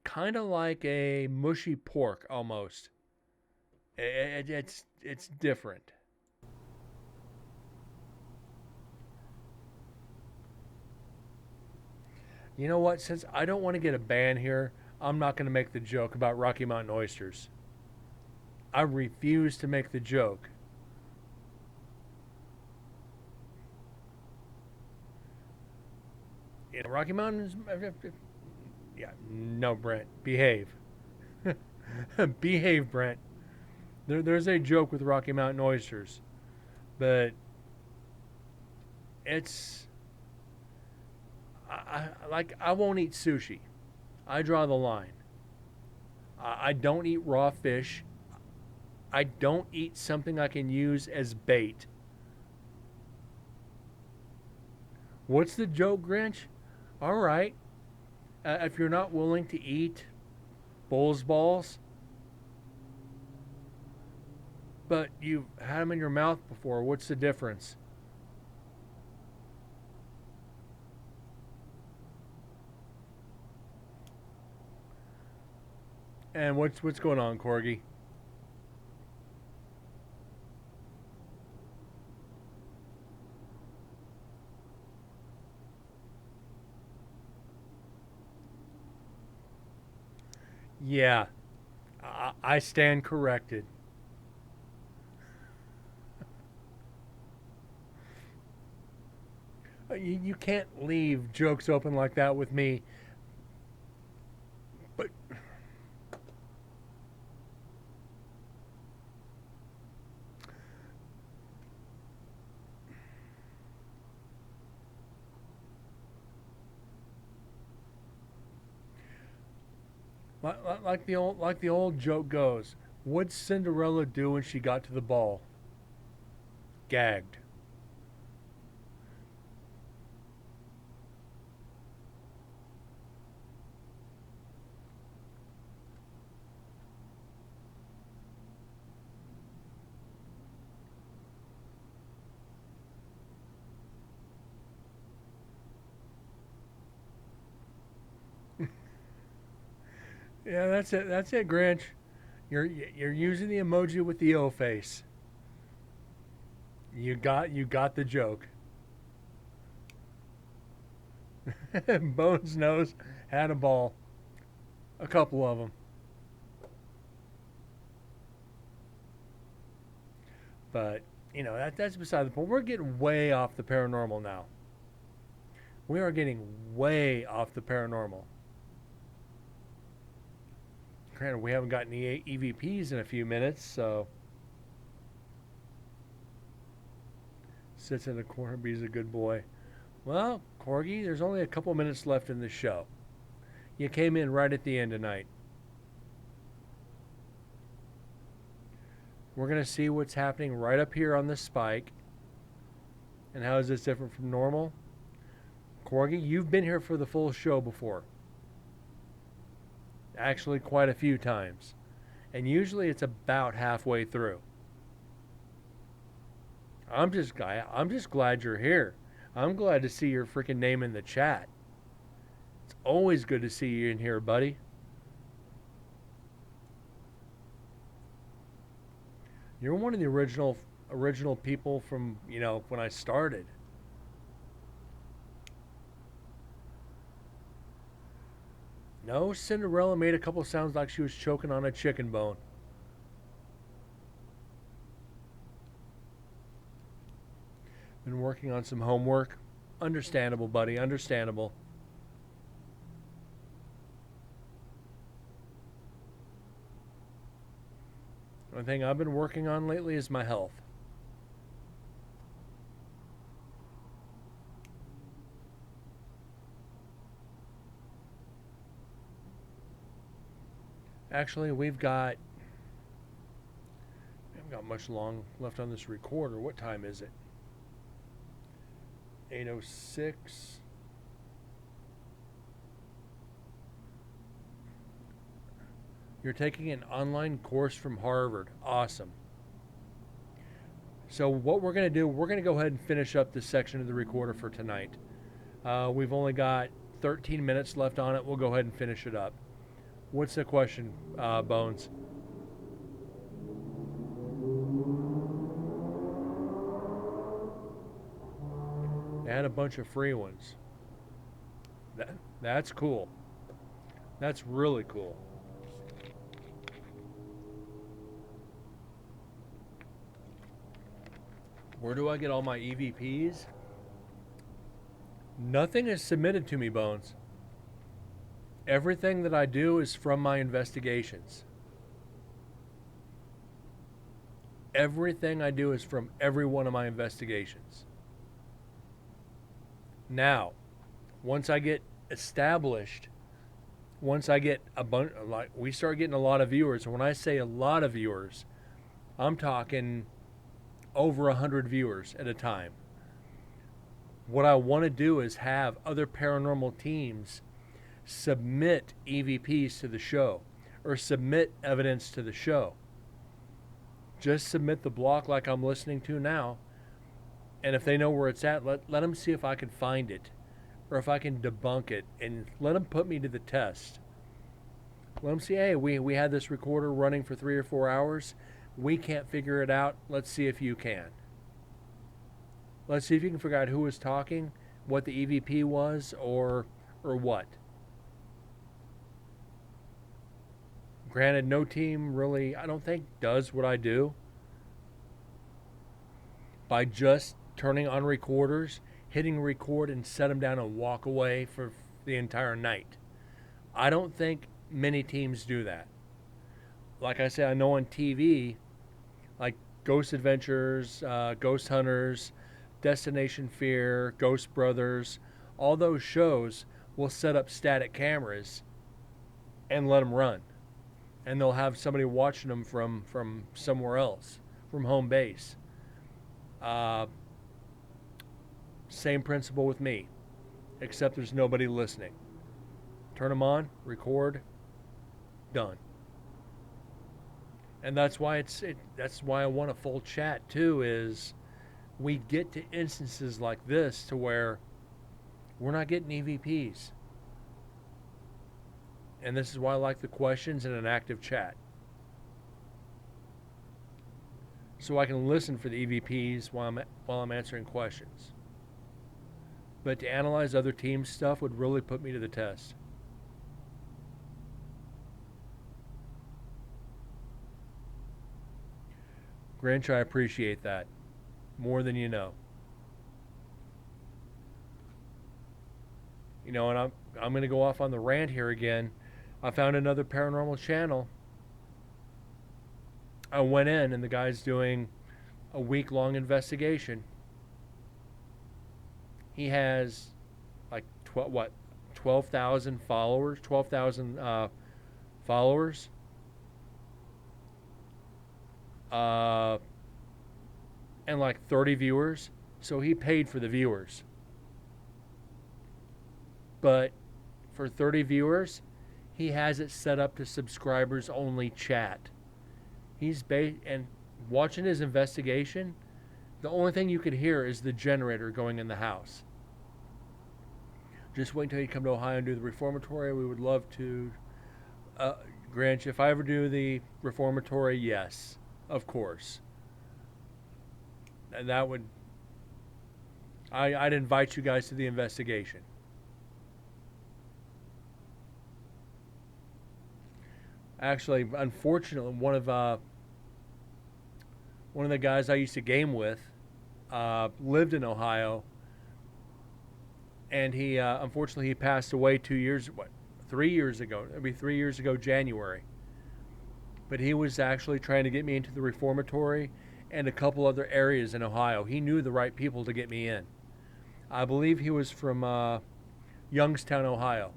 kind of like a mushy pork almost. It's different. You know what? Since I don't want to get a ban here, I'm not going to make the joke about Rocky Mountain oysters. I refuse to make the joke. You know, Rocky Mountains. Yeah, no, Brent, behave. Behave, Brent. There's a joke with Rocky Mountain oysters, but it's I won't eat sushi. I draw the line. I don't eat raw fish. I don't eat something I can use as bait. What's the joke, Grinch? All right. If you're not willing to eat bull's balls, but you've had them in your mouth before, what's the difference? And what's going on, Corgi? Yeah, I stand corrected. You can't leave jokes open like that with me. But like the old joke goes, what'd Cinderella do when she got to the ball? Gagged. Yeah, that's it. That's it, Grinch. You're using the emoji with the O face. You got the joke. Bones knows had a ball. A couple of them. But that's beside the point. We're getting way off the paranormal now. We are getting way off the paranormal. Granted, we haven't got any EVPs in a few minutes, so sits in the corner, be's a good boy. Well, Corgi, there's only a couple minutes left in the show. You came in right at the end tonight. We're going to see what's happening right up here on this spike. And how is this different from normal? Corgi, you've been here for the full show before. Actually, quite a few times. And usually it's about halfway through. I'm just glad you're here. I'm glad to see your freaking name in the chat. It's always good to see you in here, buddy. You're one of the original people from, when I started. No, Cinderella made a couple sounds like she was choking on a chicken bone. Been working on some homework. Understandable, buddy, understandable. One thing I've been working on lately is my health. Actually, we haven't got much long left on this recorder. What time is it? 8:06. You're taking an online course from Harvard. Awesome. So what we're going to do, we're going to go ahead and finish up this section of the recorder for tonight. We've only got 13 minutes left on it. We'll go ahead and finish it up. What's the question, Bones? They had a bunch of free ones. That's cool. That's really cool. Where do I get all my EVPs? Nothing is submitted to me, Bones. Everything that I do is from my investigations. Everything I do is from every one of my investigations. Now, once I get established, once I get we start getting a lot of viewers. And when I say a lot of viewers, I'm talking over 100 viewers at a time. What I want to do is have other paranormal teams submit EVPs to the show or submit evidence to the show. Just submit the block like I'm listening to now, and if they know where it's at, let them see if I can find it or if I can debunk it, and let them put me to the test. Let them see, hey, we had this recorder running for 3 or 4 hours. We can't figure it out. Let's see if you can. Let's see if you can figure out who was talking, what the EVP was, or what. Granted, no team really, I don't think, does what I do by just turning on recorders, hitting record, and set them down and walk away for the entire night. I don't think many teams do that. Like I said, I know on TV, like Ghost Adventures, Ghost Hunters, Destination Fear, Ghost Brothers, all those shows will set up static cameras and let them run. And they'll have somebody watching them from somewhere else, from home base. Same principle with me, except there's nobody listening. Turn them on, record, done. And that's why that's why I want a full chat too. Is we get to instances like this to where we're not getting EVPs, and this is why I like the questions and an active chat, so I can listen for the EVPs while I'm answering questions. But to analyze other teams' stuff would really put me to the test. Grinch, I appreciate that more than you know. You know, and I'm going to go off on the rant here again. I found another paranormal channel. I went in and the guy's doing a week-long investigation. He has like 12,000 followers, 12,000 followers. And like 30 viewers. So he paid for the viewers. But for 30 viewers, he has it set up to subscribers only chat. And watching his investigation, the only thing you could hear is the generator going in the house. Just wait until you come to Ohio and do the reformatory. We would love to. Grinch, if I ever do the reformatory, yes, of course. And that would, I'd invite you guys to the investigation. Actually, unfortunately, one of the guys I used to game with lived in Ohio, and he unfortunately he passed away 3 years ago. It'd be 3 years ago, January. But he was actually trying to get me into the reformatory and a couple other areas in Ohio. He knew the right people to get me in. I believe he was from Youngstown, Ohio.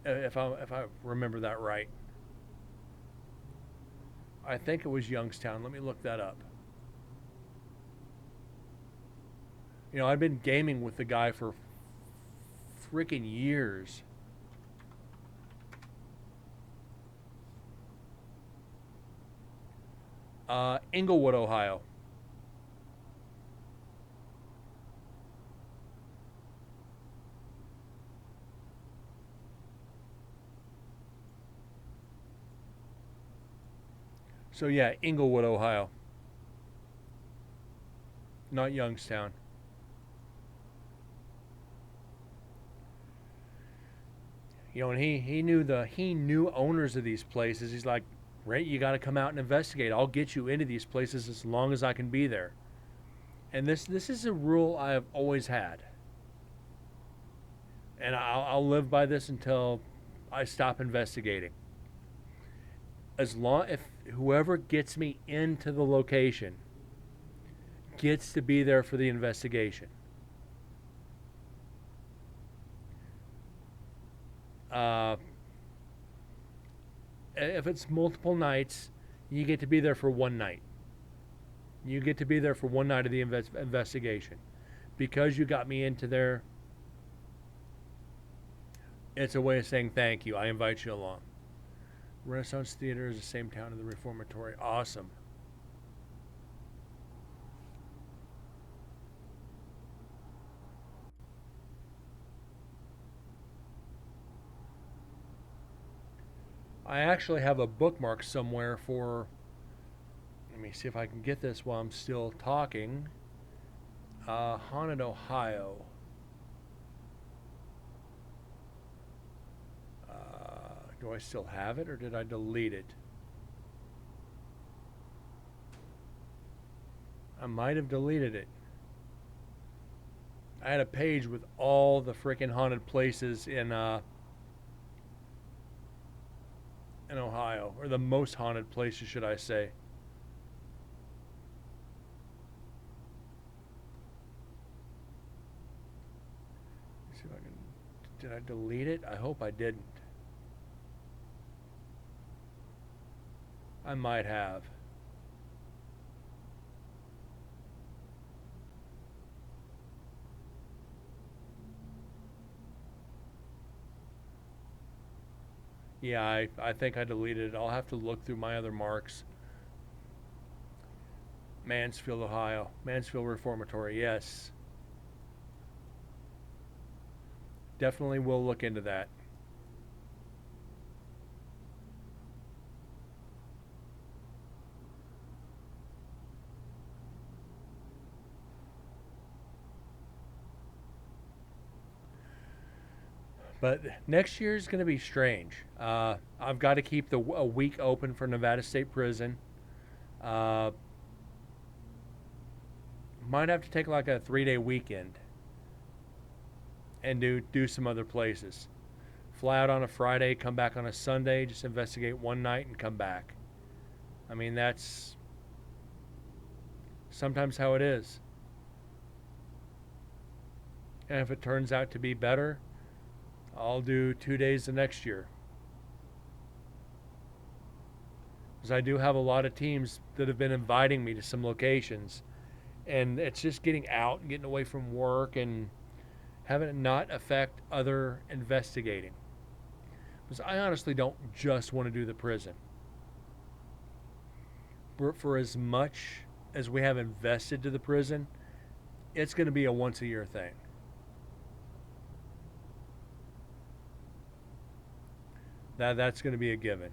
If I remember that right. I think it was Youngstown. Let me look that up. You know, I've been gaming with the guy for freaking years. Englewood, Ohio. So yeah, Englewood, Ohio. Not Youngstown. You know, and he knew owners of these places. He's like, Ray, you got to come out and investigate. I'll get you into these places as long as I can be there. And this is a rule I have always had. And I'll live by this until I stop investigating. If whoever gets me into the location gets to be there for the investigation. If it's multiple nights, you get to be there for one night. You get to be there for one night of the investigation. Because you got me into there, it's a way of saying thank you. I invite you along. Renaissance Theater is the same town as the Reformatory. Awesome. I actually have a bookmark somewhere for, let me see if I can get this while I'm still talking. Haunted, Ohio. Do I still have it or did I delete it? I might have deleted it. I had a page with all the freaking haunted places in Ohio, or the most haunted places, should I say. Let's see if I can. Did I delete it? I hope I didn't. I might have. Yeah, I think I deleted it. I'll have to look through my other marks. Mansfield, Ohio. Mansfield Reformatory, yes. Definitely will look into that. But next year is going to be strange. I've got to keep a week open for Nevada State Prison. Might have to take like a 3-day weekend and do some other places. Fly out on a Friday, come back on a Sunday, just investigate one night and come back. I mean, that's sometimes how it is. And if it turns out to be better, I'll do 2 days the next year. Because I do have a lot of teams that have been inviting me to some locations. And it's just getting out and getting away from work and having it not affect other investigating. Because I honestly don't just want to do the prison. For as much as we have invested to the prison, it's going to be a once-a-year thing. That's going to be a given.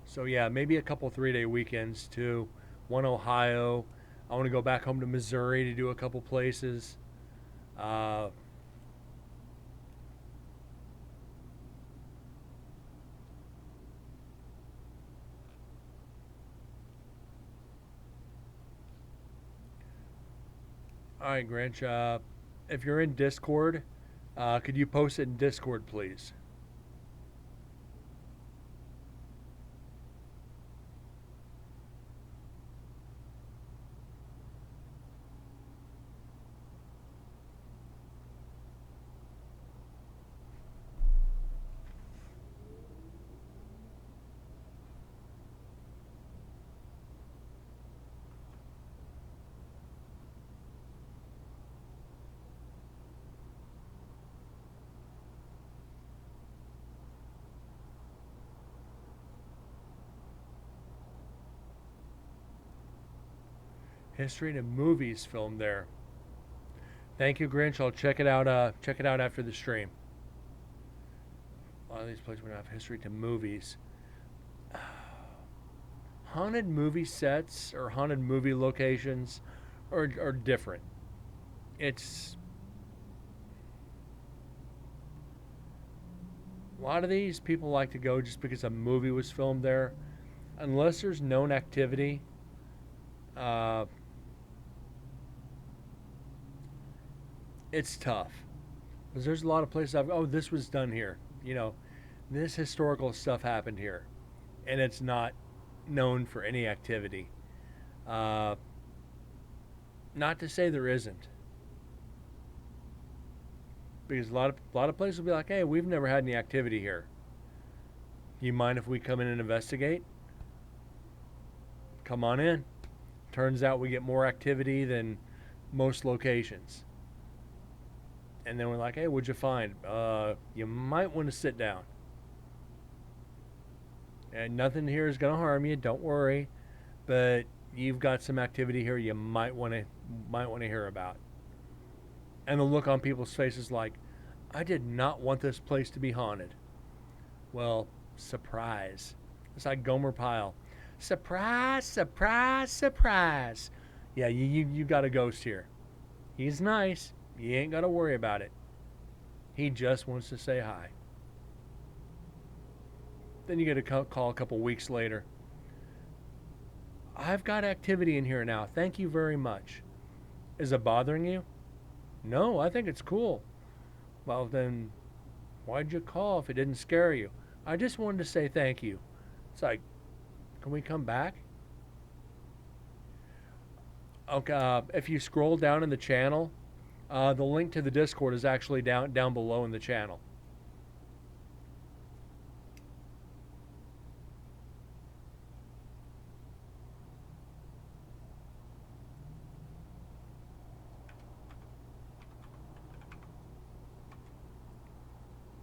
So yeah, maybe a couple 3-day weekends too. One Ohio. I want to go back home to Missouri to do a couple places. All right, Grinch. If you're in Discord, could you post it in Discord, please? History to movies filmed there. Thank you, Grinch. I'll check it out. Check it out after the stream. A lot of these places would have history to movies. Haunted movie sets or haunted movie locations are different. It's a lot of these people like to go just because a movie was filmed there, unless there's known activity. It's tough because there's a lot of places this was done here, this historical stuff happened here, and it's not known for any activity. Not to say there isn't, because a lot of places will be like, hey, we've never had any activity here. You mind if we come in and investigate? Come on in. Turns out we get more activity than most locations. And then we're like, hey, what'd you find? You might want to sit down. And nothing here is going to harm you, don't worry. But you've got some activity here you might want to hear about. And the look on people's faces like, I did not want this place to be haunted. Well, surprise. It's like Gomer Pyle. Surprise, surprise, surprise. Yeah, you got a ghost here. He's nice. You ain't got to worry about it. He just wants to say hi. Then you get a call a couple weeks later. I've got activity in here now. Thank you very much. Is it bothering you? No, I think it's cool. Well, then why'd you call if it didn't scare you? I just wanted to say thank you. It's like, can we come back? Okay, if you scroll down in the channel, the link to the Discord is actually down below in the channel.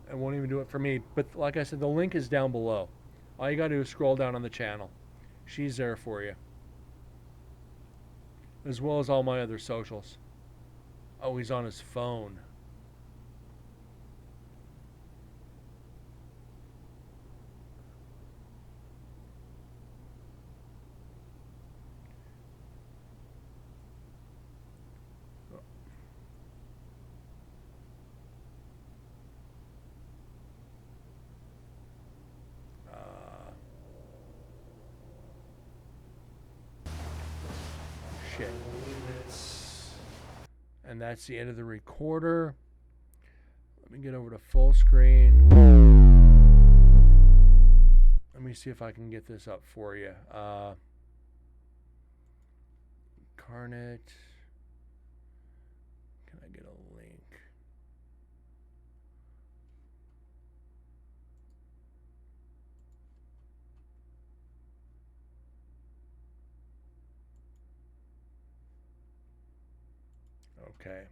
It won't even do it for me. But like I said, the link is down below. All you got to do is scroll down on the channel. She's there for you. As well as all my other socials. Oh, he's on his phone. Shit. And that's the end of the recorder. Let me get over to full screen. Let me see if I can get this up for you. Incarnate. Can I get a link? Okay.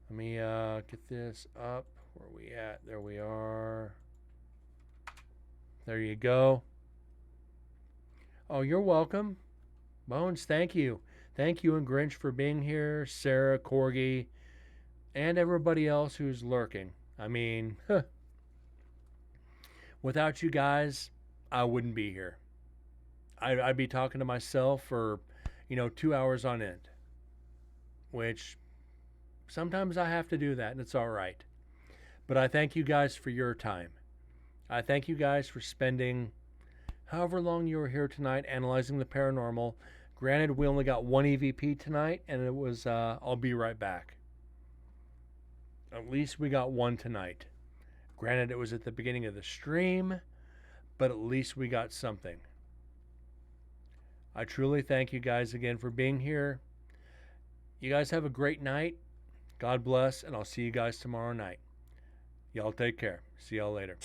Let me get this up. Where are we at? There we are. There you go. Oh, you're welcome. Bones, thank you. Thank you and Grinch for being here. Sarah, Corgi, and everybody else who's lurking. I mean, without you guys, I wouldn't be here. I'd be talking to myself for, 2 hours on end. Which sometimes I have to do that, and it's all right. But I thank you guys for your time. I thank you guys for spending however long you were here tonight analyzing the paranormal. Granted, we only got one EVP tonight, and it was, I'll be right back. At least we got one tonight. Granted, it was at the beginning of the stream, but at least we got something. I truly thank you guys again for being here. You guys have a great night. God bless, and I'll see you guys tomorrow night. Y'all take care. See y'all later.